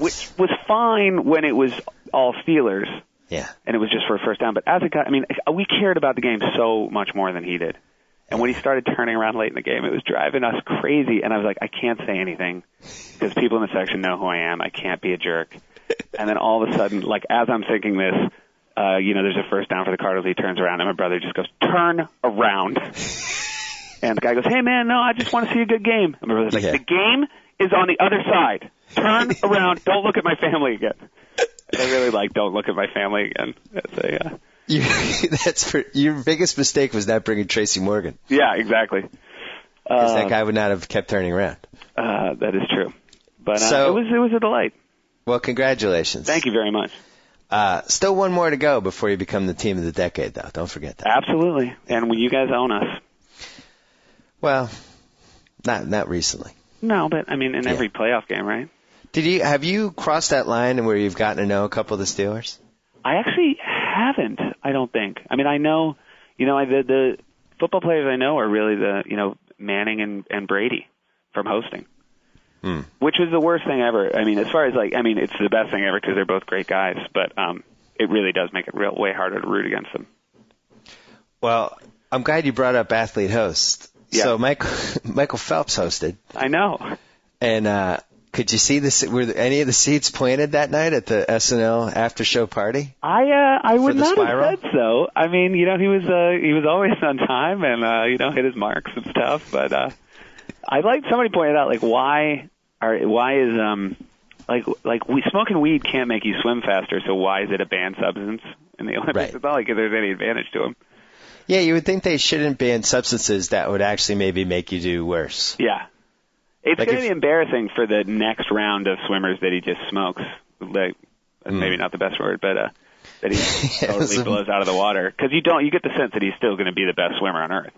Which was fine when it was all Steelers. Yeah. And it was just for a first down. But as a guy, we cared about the game so much more than he did. And when he started turning around late in the game, it was driving us crazy. And I was like, I can't say anything because people in the section know who I am. I can't be a jerk. And then all of a sudden, like as I'm thinking this, there's a first down for the Cardinals. He turns around, and my brother just goes, "Turn around." And the guy goes, "Hey, man, no, I just want to see a good game." And my brother's like, "The game is on the other side. Turn around. Don't look at my family again." And I really like "Don't look at my family again." Your biggest mistake was not bringing Tracy Morgan. Yeah, exactly. Because that guy would not have kept turning around. That is true. But it was a delight. Well, congratulations. Thank you very much. Still one more to go before you become the team of the decade, though. Don't forget that. Absolutely. And you guys own us. Well, not recently. No, but, I mean, in every playoff game, right? Have you crossed that line where you've gotten to know a couple of the Steelers? I actually haven't, I don't think. I mean, I know, the football players I know are really the, Manning and Brady from hosting. Which was the worst thing ever. I mean, as far as it's the best thing ever because they're both great guys, but it really does make it way harder to root against them. Well, I'm glad you brought up athlete host. Yeah. So Michael Phelps hosted. I know. And could you see were any of the seats planted that night at the SNL after show party? I would not have said so. I mean, he was always on time and hit his marks and stuff, but I like somebody pointed out why is smoking weed can't make you swim faster, so why is it a banned substance in the Olympics? Right. It's not like there's any advantage to them. Yeah, you would think they shouldn't ban substances that would actually maybe make you do worse. Yeah. It's going to be embarrassing for the next round of swimmers that he just smokes. Maybe not the best word, but that he totally blows out of the water. Because you get the sense that he's still going to be the best swimmer on earth.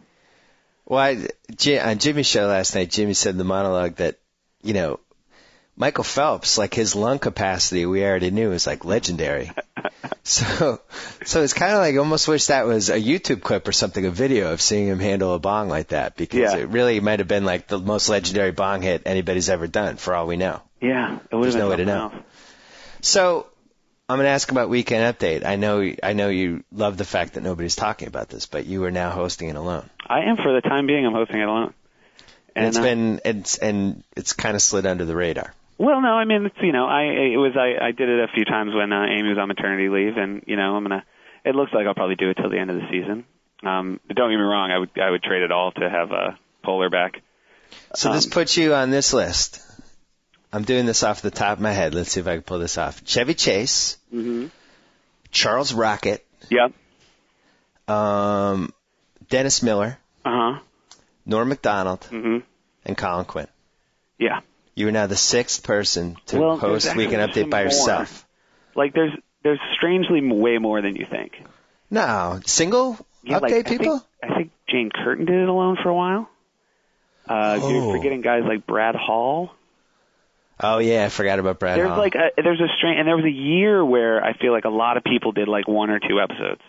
Well, on Jimmy's show last night, Jimmy said in the monologue that, Michael Phelps, his lung capacity, we already knew was legendary. So it's kind of almost wish that was a YouTube clip or something, a video of seeing him handle a bong like that, because it really might have been the most legendary bong hit anybody's ever done, for all we know. Yeah, there's no way to know. So I'm going to ask about Weekend Update. I know you love the fact that nobody's talking about this, but you are now hosting it alone. I am for the time being. I'm hosting it alone. And it's kind of slid under the radar. Well, no, I mean, I did it a few times when Amy was on maternity leave, and it looks like I'll probably do it till the end of the season. Don't get me wrong, I would trade it all to have Polar back. So this puts you on this list. I'm doing this off the top of my head. Let's see if I can pull this off. Chevy Chase, Charles Rocket, yep, Dennis Miller, Norm Macdonald, and Colin Quinn. Yeah. You are now the sixth person to host Weekend Update by yourself. There's strangely way more than you think. No, single update people? I think Jane Curtin did it alone for a while. You're forgetting guys like Brad Hall. Oh yeah, I forgot about Brad Hall. There's and there was a year where I feel like a lot of people did 1 or 2 episodes.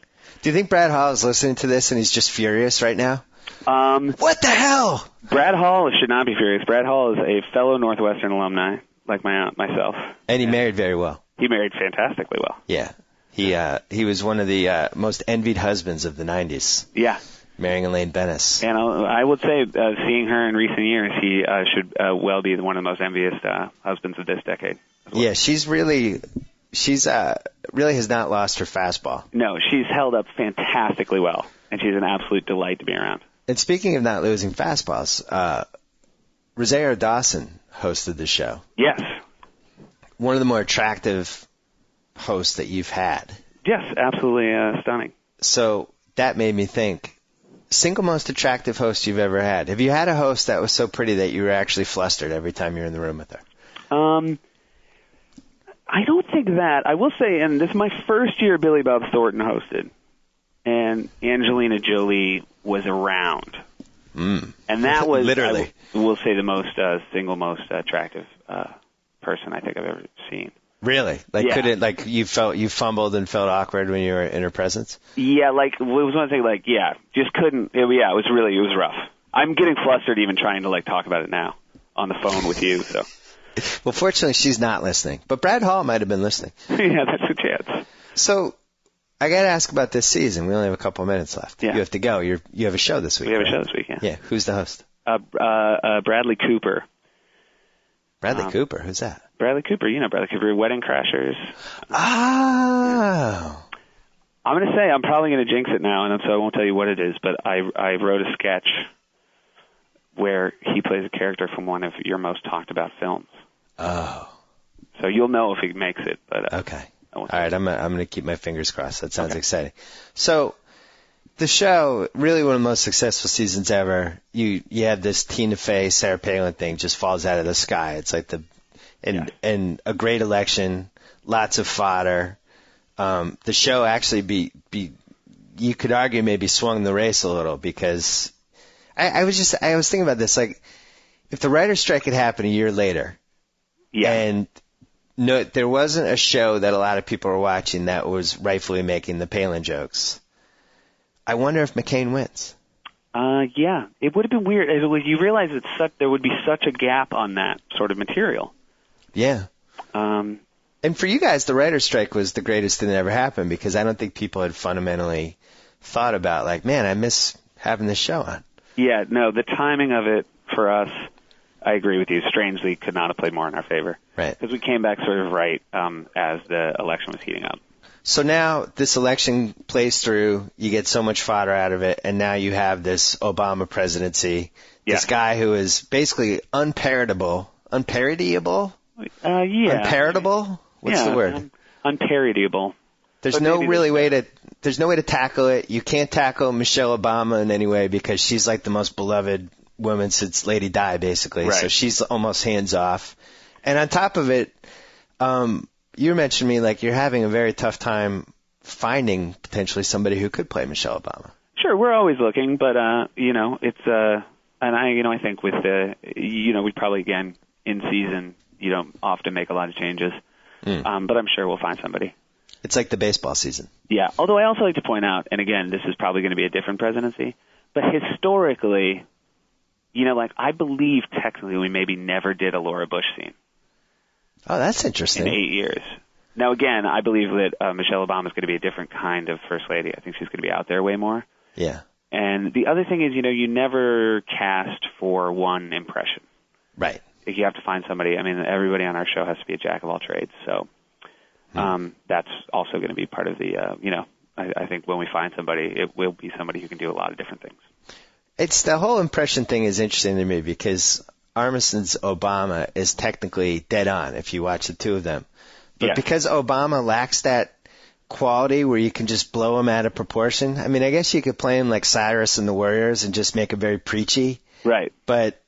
Do you think Brad Hall is listening to this and he's just furious right now? What the hell? Brad Hall should not be furious. Brad Hall is a fellow Northwestern alumni, like myself. And he married very well. He married fantastically well. Yeah. He was one of the most envied husbands of the 90s. Yeah. Marrying Elaine Bennis. And I would say, seeing her in recent years, he should well be one of the most envious husbands of this decade. Yeah, she's really has not lost her fastball. No, she's held up fantastically well, and she's an absolute delight to be around. And speaking of not losing fastballs, Rosario Dawson hosted the show. Yes. One of the more attractive hosts that you've had. Yes, absolutely stunning. So that made me think, single most attractive host you've ever had. Have you had a host that was so pretty that you were actually flustered every time you were in the room with her? I don't think that. I will say, and this is my first year Billy Bob Thornton hosted, and Angelina Jolie was around. And that was, literally, I will say, the most single most attractive person I think I've ever seen. Really? You fumbled and felt awkward when you were in her presence? Yeah, it was one thing, just couldn't, it was rough. I'm getting flustered even trying to, talk about it now on the phone with you, so. Well, fortunately, she's not listening. But Brad Hall might have been listening. Yeah, that's a chance. So, I got to ask about this season. We only have a couple minutes left. Yeah. You have to go. You have a show this week. We have a show this week, yeah. Yeah. Who's the host? Bradley Cooper. Bradley Cooper? Who's that? Bradley Cooper. You know Bradley Cooper, Wedding Crashers. Oh. I'm going to say I'm probably going to jinx it now, and so I won't tell you what it is, but I wrote a sketch where he plays a character from one of your most talked about films. Oh. So you'll know if he makes it. But okay. All right, I'm going to keep my fingers crossed. That sounds exciting. So the show, really one of the most successful seasons ever. You had this Tina Fey, Sarah Palin thing just falls out of the sky. It's like and a great election, lots of fodder. The show actually you could argue maybe swung the race a little because I was thinking about this, like if the writer's strike had happened a year later, and there wasn't a show that a lot of people were watching that was rightfully making the Palin jokes, I wonder if McCain wins. Yeah, it would have been weird. You realize there would be such a gap on that sort of material. Yeah. And for you guys, the writer's strike was the greatest thing that ever happened because I don't think people had fundamentally thought about, like, man, I miss having this show on. Yeah, no, the timing of it for us, I agree with you, strangely could not have played more in our favor. Right. Because we came back sort of right as the election was heating up. So now this election plays through, you get so much fodder out of it, and now you have this Obama presidency, this guy who is basically unparodiable. Unparodiable? Unparodable? What's the word? Unparodiable. There's no way to tackle it. You can't tackle Michelle Obama in any way because she's like the most beloved woman since Lady Di, basically. Right. So she's almost hands off. And on top of it, you mentioned to me like you're having a very tough time finding potentially somebody who could play Michelle Obama. Sure, we're always looking, but it's and I think with we probably again in season often make a lot of changes, but I'm sure we'll find somebody. It's like the baseball season. Yeah, although I also like to point out, and again, this is probably going to be a different presidency, but historically, I believe technically we maybe never did a Laura Bush scene. Oh, that's interesting. In 8 years. Now, again, I believe that Michelle Obama is going to be a different kind of first lady. I think she's going to be out there way more. Yeah. And the other thing is, you never cast for one impression. Right. You have to find somebody. I mean, everybody on our show has to be a jack of all trades. So that's also going to be part of the, I think when we find somebody, it will be somebody who can do a lot of different things. It's the whole impression thing is interesting to me because Armison's Obama is technically dead on if you watch the two of them. But because Obama lacks that quality where you can just blow him out of proportion, I mean, I guess you could play him like Cyrus and the Warriors and just make it very preachy. Right. But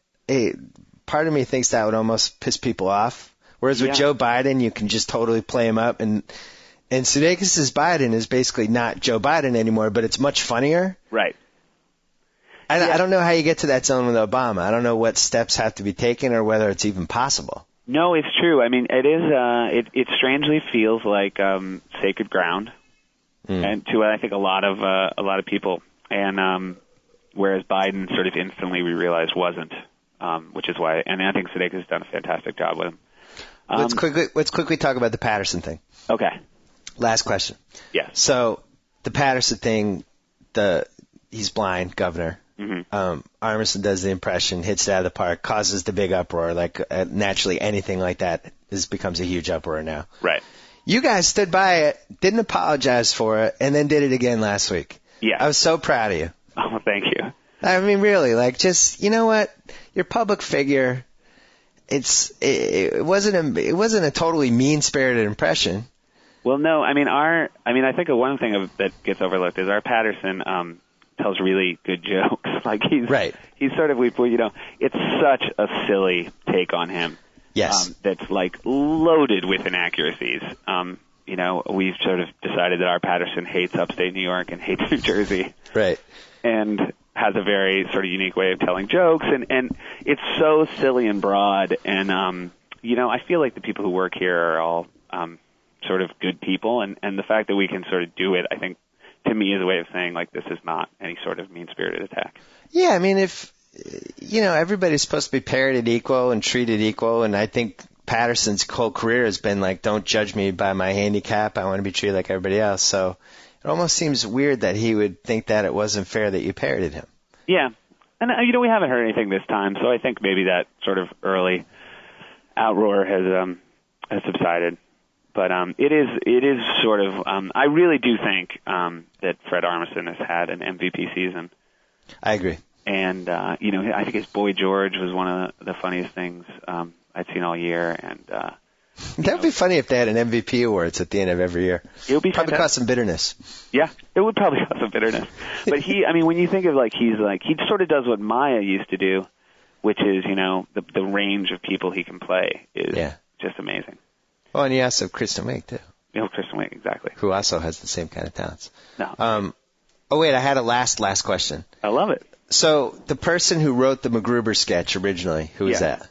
part of me thinks that would almost piss people off. Whereas with Joe Biden, you can just totally play him up. And Sudeikis' Biden is basically not Joe Biden anymore, but it's much funnier. Right. I don't know how you get to that zone with Obama. I don't know what steps have to be taken or whether it's even possible. No, it's true. I mean, it is. It strangely feels like sacred ground, and to I think a lot of people. And whereas Biden sort of instantly we realized wasn't, which is why. And I think Sudeikis has done a fantastic job with him. Let's quickly talk about the Patterson thing. Okay. Last question. Yeah. So the Patterson thing, he's blind, governor. Mm-hmm. Armisen does the impression, hits it out of the park, causes the big uproar. Like naturally, anything like that becomes a huge uproar now. Right. You guys stood by it, didn't apologize for it, and then did it again last week. Yeah. I was so proud of you. Oh, thank you. I mean, really, like, just you know what? You're a public figure. It wasn't a totally mean-spirited impression. Well, no. I mean, I think one thing that gets overlooked is our Patterson tells really good jokes. Like he's sort of it's such a silly take on him. Yes. That's like loaded with inaccuracies. We've sort of decided that our Patterson hates upstate New York and hates New Jersey. Right. And has a very sort of unique way of telling jokes, and it's so silly and broad. And I feel like the people who work here are all sort of good people, and the fact that we can sort of do it, I think, to me, is a way of saying, like, this is not any sort of mean-spirited attack. Yeah, I mean, if, everybody's supposed to be parroted equal and treated equal, and I think Patterson's whole career has been, like, don't judge me by my handicap, I want to be treated like everybody else. So it almost seems weird that he would think that it wasn't fair that you parroted him. Yeah, and, we haven't heard anything this time, so I think maybe that sort of early outroar has subsided. But it is sort of I really do think that Fred Armisen has had an MVP season. I agree. And I think his Boy George was one of the funniest things I'd seen all year. And that would be funny if they had an MVP awards at the end of every year. It would be probably cause some bitterness. Yeah, it would probably cause some bitterness. But when you think of he sort of does what Maya used to do, which is the range of people he can play is just amazing. Oh, and you also have Kristen Wiig, too. Kristen Wiig, exactly. Who also has the same kind of talents. No. Oh, wait, I had a last question. I love it. So the person who wrote the MacGruber sketch originally, who is that?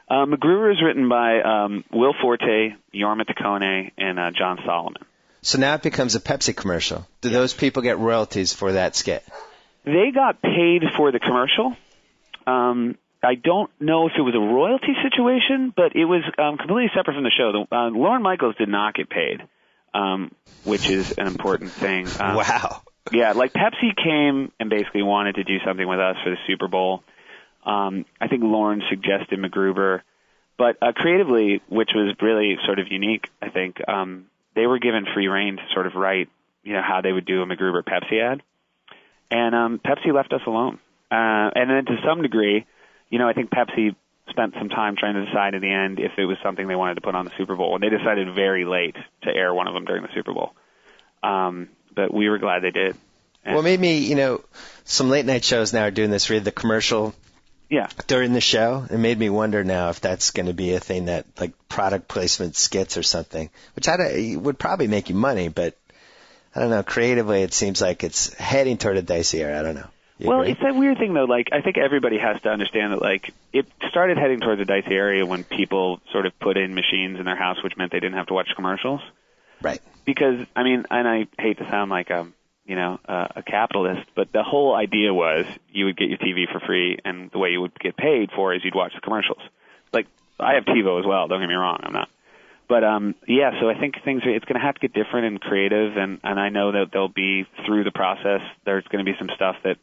MacGruber is written by Will Forte, Jorma Taccone, and John Solomon. So now it becomes a Pepsi commercial. Do those people get royalties for that skit? They got paid for the commercial. I don't know if it was a royalty situation, but it was completely separate from the show. Lorne Michaels did not get paid, which is an important thing. Wow. Yeah, like Pepsi came and basically wanted to do something with us for the Super Bowl. I think Lorne suggested MacGruber, but creatively, which was really sort of unique, I think, they were given free rein to sort of write, how they would do a MacGruber Pepsi ad. And Pepsi left us alone. And then to some degree, I think Pepsi spent some time trying to decide at the end if it was something they wanted to put on the Super Bowl. And they decided very late to air one of them during the Super Bowl. But we were glad they did. Well, maybe, some late night shows now are doing this, read the commercial during the show. It made me wonder now if that's going to be a thing that, like, product placement skits or something, which would probably make you money, but I don't know. Creatively, it seems like it's heading toward a dicey era. I don't know. Well, it's that weird thing, though. Like, I think everybody has to understand that, like, it started heading towards a dicey area when people sort of put in machines in their house, which meant they didn't have to watch commercials. Right. Because, I mean, and I hate to sound like a capitalist, but the whole idea was you would get your TV for free, and the way you would get paid for is you'd watch the commercials. Like, I have TiVo as well. Don't get me wrong. I'm not. But, so I think it's going to have to get different and creative, and I know that there'll be, through the process, there's going to be some stuff that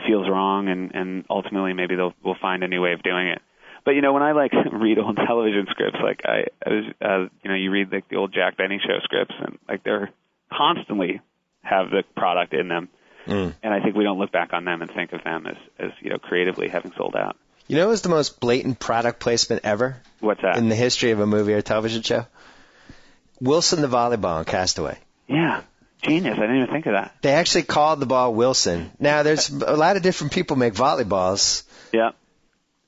feels wrong, and ultimately maybe we'll find a new way of doing it. But, when I, like, read old television scripts, like, I was, you read, like, the old Jack Benny show scripts, and, like, they're constantly have the product in them. And I think we don't look back on them and think of them as creatively having sold out. You know what was the most blatant product placement ever? What's that? In the history of a movie or television show? Wilson the volleyball in Castaway. Yeah. Genius. I didn't even think of that. They actually called the ball Wilson. Now, there's a lot of different people make volleyballs. Yeah.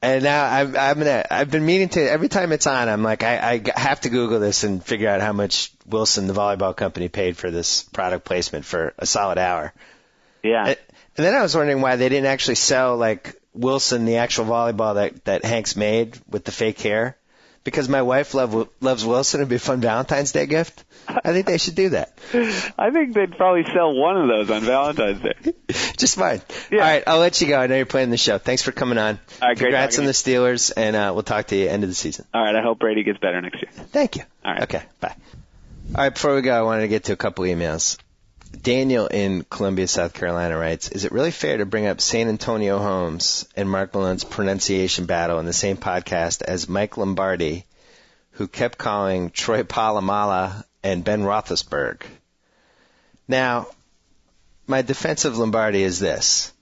And now I've been meaning to, every time it's on, I'm like, I have to Google this and figure out how much Wilson, the volleyball company, paid for this product placement for a solid hour. Yeah. And then I was wondering why they didn't actually sell, like, Wilson, the actual volleyball that Hanks made with the fake hair. Because my wife loves Wilson. It'd be a fun Valentine's Day gift. I think they should do that. I think they'd probably sell one of those on Valentine's Day. Just fine. Yeah. All right, I'll let you go. I know you're playing the show. Thanks for coming on. All right, Congrats on the Steelers, and we'll talk to you end of the season. All right, I hope Brady gets better next year. Thank you. All right. Okay, bye. All right, before we go, I wanted to get to a couple emails. Daniel in Columbia, South Carolina writes, is it really fair to bring up San Antonio Holmes and Mark Malone's pronunciation battle in the same podcast as Mike Lombardi, who kept calling Troy Polamalu and Ben Roethlisberger? Now, my defense of Lombardi is this.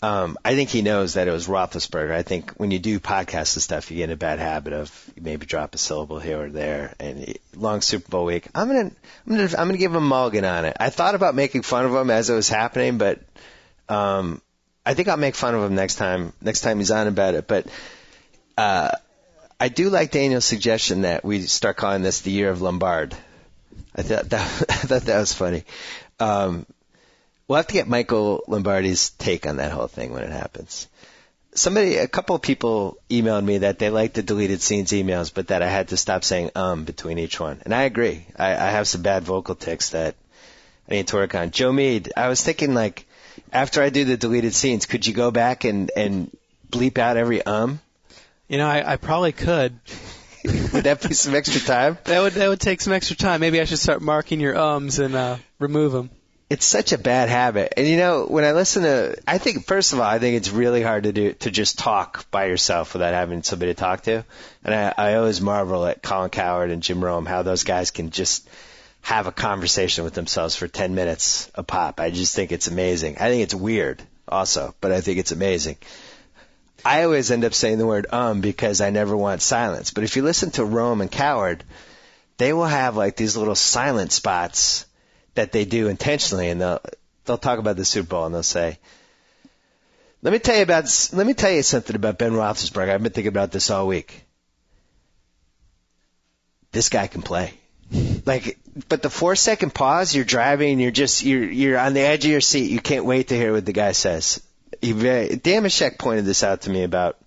I think he knows that it was Roethlisberger. I think when you do podcasts and stuff, you get in a bad habit of maybe drop a syllable here or there. And long Super Bowl week, I'm gonna give him a mulligan on it. I thought about making fun of him as it was happening, but I think I'll make fun of him next time he's on about it. But I do like Daniel's suggestion that we start calling this the year of Lombard. I thought that was funny. We'll have to get Michael Lombardi's take on that whole thing when it happens. A couple of people emailed me that they liked the deleted scenes emails, but that I had to stop saying between each one. And I agree. I have some bad vocal tics that I need to work on. Joe Mead, I was thinking, like, after I do the deleted scenes, could you go back and bleep out every I probably could. Would that be some extra time? That would take some extra time. Maybe I should start marking your ums and remove them. It's such a bad habit. And, when I listen to – I think, first of all, I think it's really hard to just talk by yourself without having somebody to talk to. And I always marvel at Colin Cowherd and Jim Rome, how those guys can just have a conversation with themselves for 10 minutes a pop. I just think it's amazing. I think it's weird also, but I think it's amazing. I always end up saying the word because I never want silence. But if you listen to Rome and Cowherd, they will have, like, these little silent spots that they do intentionally, and they'll talk about the Super Bowl, and they'll say, let me tell you something about Ben Roethlisberger. I've been thinking about this all week. this guy can play. Like, but the 4-second pause, you're driving, you're on the edge of your seat. You can't wait to hear what the guy says. Damashek pointed this out to me about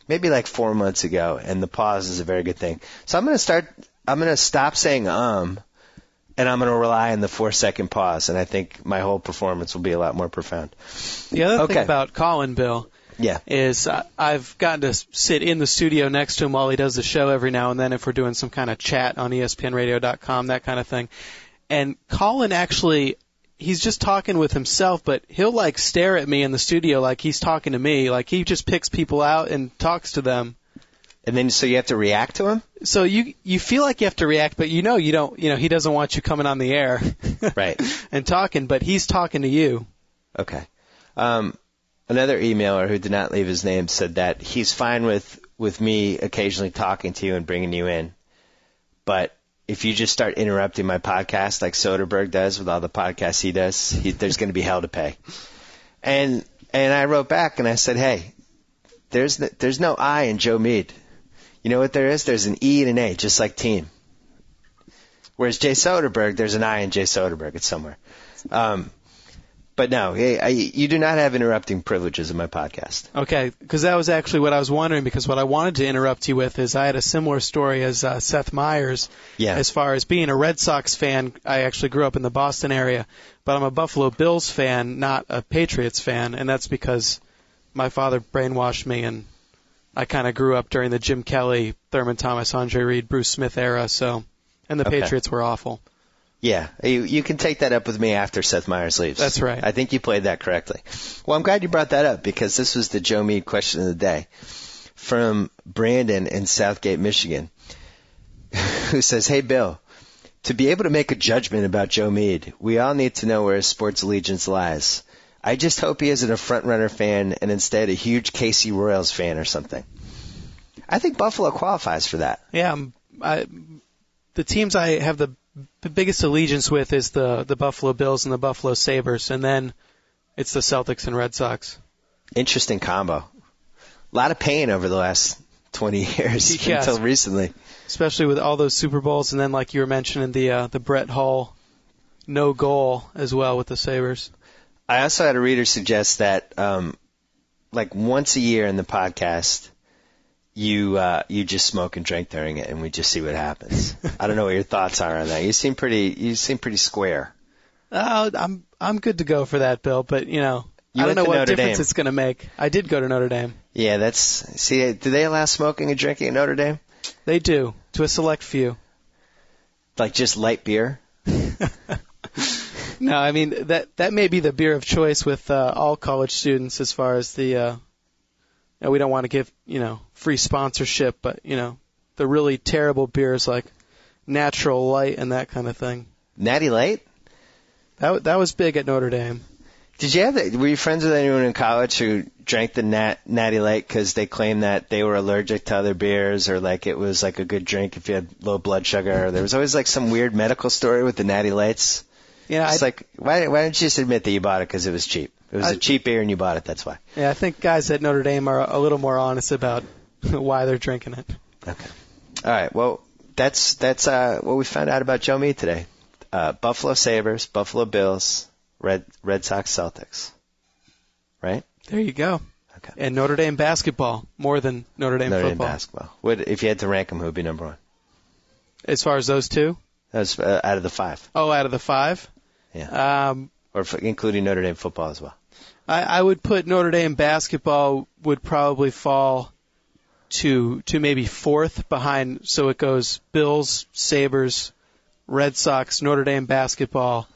maybe like 4 months ago, and the pause is a very good thing. So I'm going to stop saying and I'm going to rely on the 4-second pause, and I think my whole performance will be a lot more profound. The other thing about Colin, Bill, is I've gotten to sit in the studio next to him while he does the show every now and then if we're doing some kind of chat on ESPNradio.com, that kind of thing. And Colin actually, he's just talking with himself, but he'll like stare at me in the studio like he's talking to me. Like he just picks people out and talks to them. And then so you have to react to him? So you feel like you have to react, but you don't, he doesn't want you coming on the air right. and talking, but he's talking to you. Okay. Another emailer who did not leave his name said that he's fine with me occasionally talking to you and bringing you in, but if you just start interrupting my podcast like Soderbergh does with all the podcasts he does, there's going to be hell to pay. And I wrote back and I said, hey, there's no I in Joe Mead. You know what there is? There's an E and an A, just like team. Whereas Jay Soderbergh, there's an I in Jay Soderbergh. It's somewhere. But no, you do not have interrupting privileges in my podcast. Okay, because that was actually what I was wondering, because what I wanted to interrupt you with is I had a similar story as Seth Meyers. Yeah. As far as being a Red Sox fan, I actually grew up in the Boston area, but I'm a Buffalo Bills fan, not a Patriots fan, and that's because my father brainwashed me, and I kind of grew up during the Jim Kelly, Thurman Thomas, Andre Reed, Bruce Smith era, and the Patriots were awful. Yeah, you can take that up with me after Seth Meyers leaves. That's right. I think you played that correctly. Well, I'm glad you brought that up because this was the Joe Mead question of the day from Brandon in Southgate, Michigan, who says, hey, Bill, to be able to make a judgment about Joe Mead, we all need to know where his sports allegiance lies. I just hope he isn't a front-runner fan and instead a huge KC Royals fan or something. I think Buffalo qualifies for that. Yeah, the teams I have the biggest allegiance with is the Buffalo Bills and the Buffalo Sabres, and then it's the Celtics and Red Sox. Interesting combo. A lot of pain over the last 20 years until recently. Especially with all those Super Bowls, and then like you were mentioning, the Brett Hull no goal as well with the Sabres. I also had a reader suggest that like once a year in the podcast, you just smoke and drink during it, and we just see what happens. I don't know what your thoughts are on that. You seem pretty square. I'm good to go for that, Bill. But I don't know what difference it's going to make. I did go to Notre Dame. Yeah, do they allow smoking and drinking at Notre Dame? They do, to a select few. Like just light beer? No, I mean that may be the beer of choice with all college students as far as the. We don't want to give, free sponsorship, but, the really terrible beers like Natural Light and that kind of thing. Natty Light? That was big at Notre Dame. Did you have that? Were you friends with anyone in college who drank the Natty Light because they claimed that they were allergic to other beers, or like it was like a good drink if you had low blood sugar? Or there was always like some weird medical story with the Natty Lights. Yeah, it's like, why don't you just admit that you bought it because it was cheap? It was a cheap beer and you bought it, that's why. Yeah, I think guys at Notre Dame are a little more honest about why they're drinking it. Okay. All right, well, that's what we found out about Joe Mead today. Buffalo Sabres, Buffalo Bills, Red Sox, Celtics. Right? There you go. Okay. And Notre Dame basketball, more than Notre Dame football. Notre Dame basketball. If you had to rank them, who would be number one? As far as those two? That's out of the 5. Oh, out of the 5? Yeah. Or including Notre Dame football as well. I would put Notre Dame basketball would probably fall to maybe 4th behind. So it goes Bills, Sabres, Red Sox, Notre Dame basketball,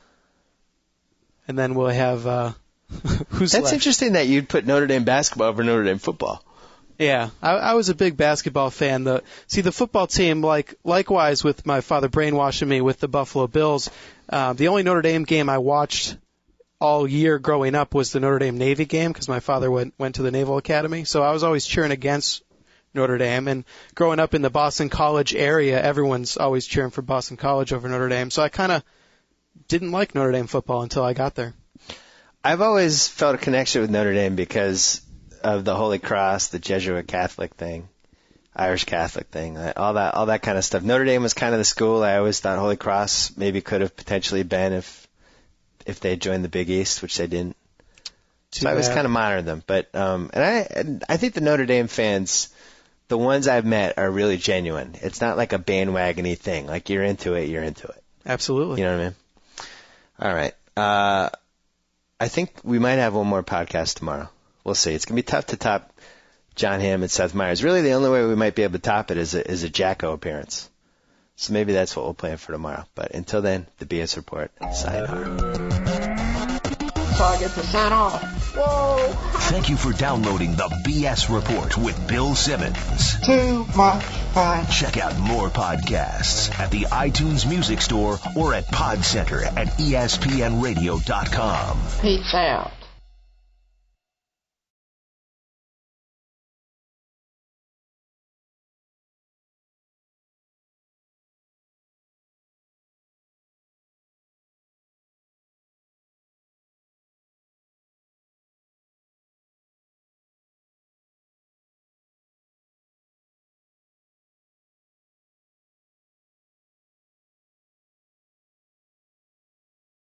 and then we'll have who's That's left? Interesting that you'd put Notre Dame basketball over Notre Dame football. Yeah, I was a big basketball fan. The football team, likewise with my father brainwashing me with the Buffalo Bills, the only Notre Dame game I watched all year growing up was the Notre Dame Navy game because my father went to the Naval Academy. So I was always cheering against Notre Dame. And growing up in the Boston College area, everyone's always cheering for Boston College over Notre Dame. So I kind of didn't like Notre Dame football until I got there. I've always felt a connection with Notre Dame because of the Holy Cross, the Jesuit Catholic thing. Irish Catholic thing, all that kind of stuff. Notre Dame was kind of the school I always thought Holy Cross maybe could have potentially been if they had joined the Big East, which they didn't. So I always kind of monitor them. But and I think the Notre Dame fans, the ones I've met, are really genuine. It's not like a bandwagon-y thing. Like, you're into it, you're into it. Absolutely. You know what I mean? All right. I think we might have one more podcast tomorrow. We'll see. It's going to be tough to top Jon Hamm and Seth Meyers. Really, the only way we might be able to top it is a Jacko appearance. So maybe that's what we'll plan for tomorrow. But until then, the BS Report, and sayonara. So I get to sign off. Whoa! Thank you for downloading the BS Report with Bill Simmons. Too much fun. Check out more podcasts at the iTunes Music Store or at Pod Center at ESPNradio.com. Peace out.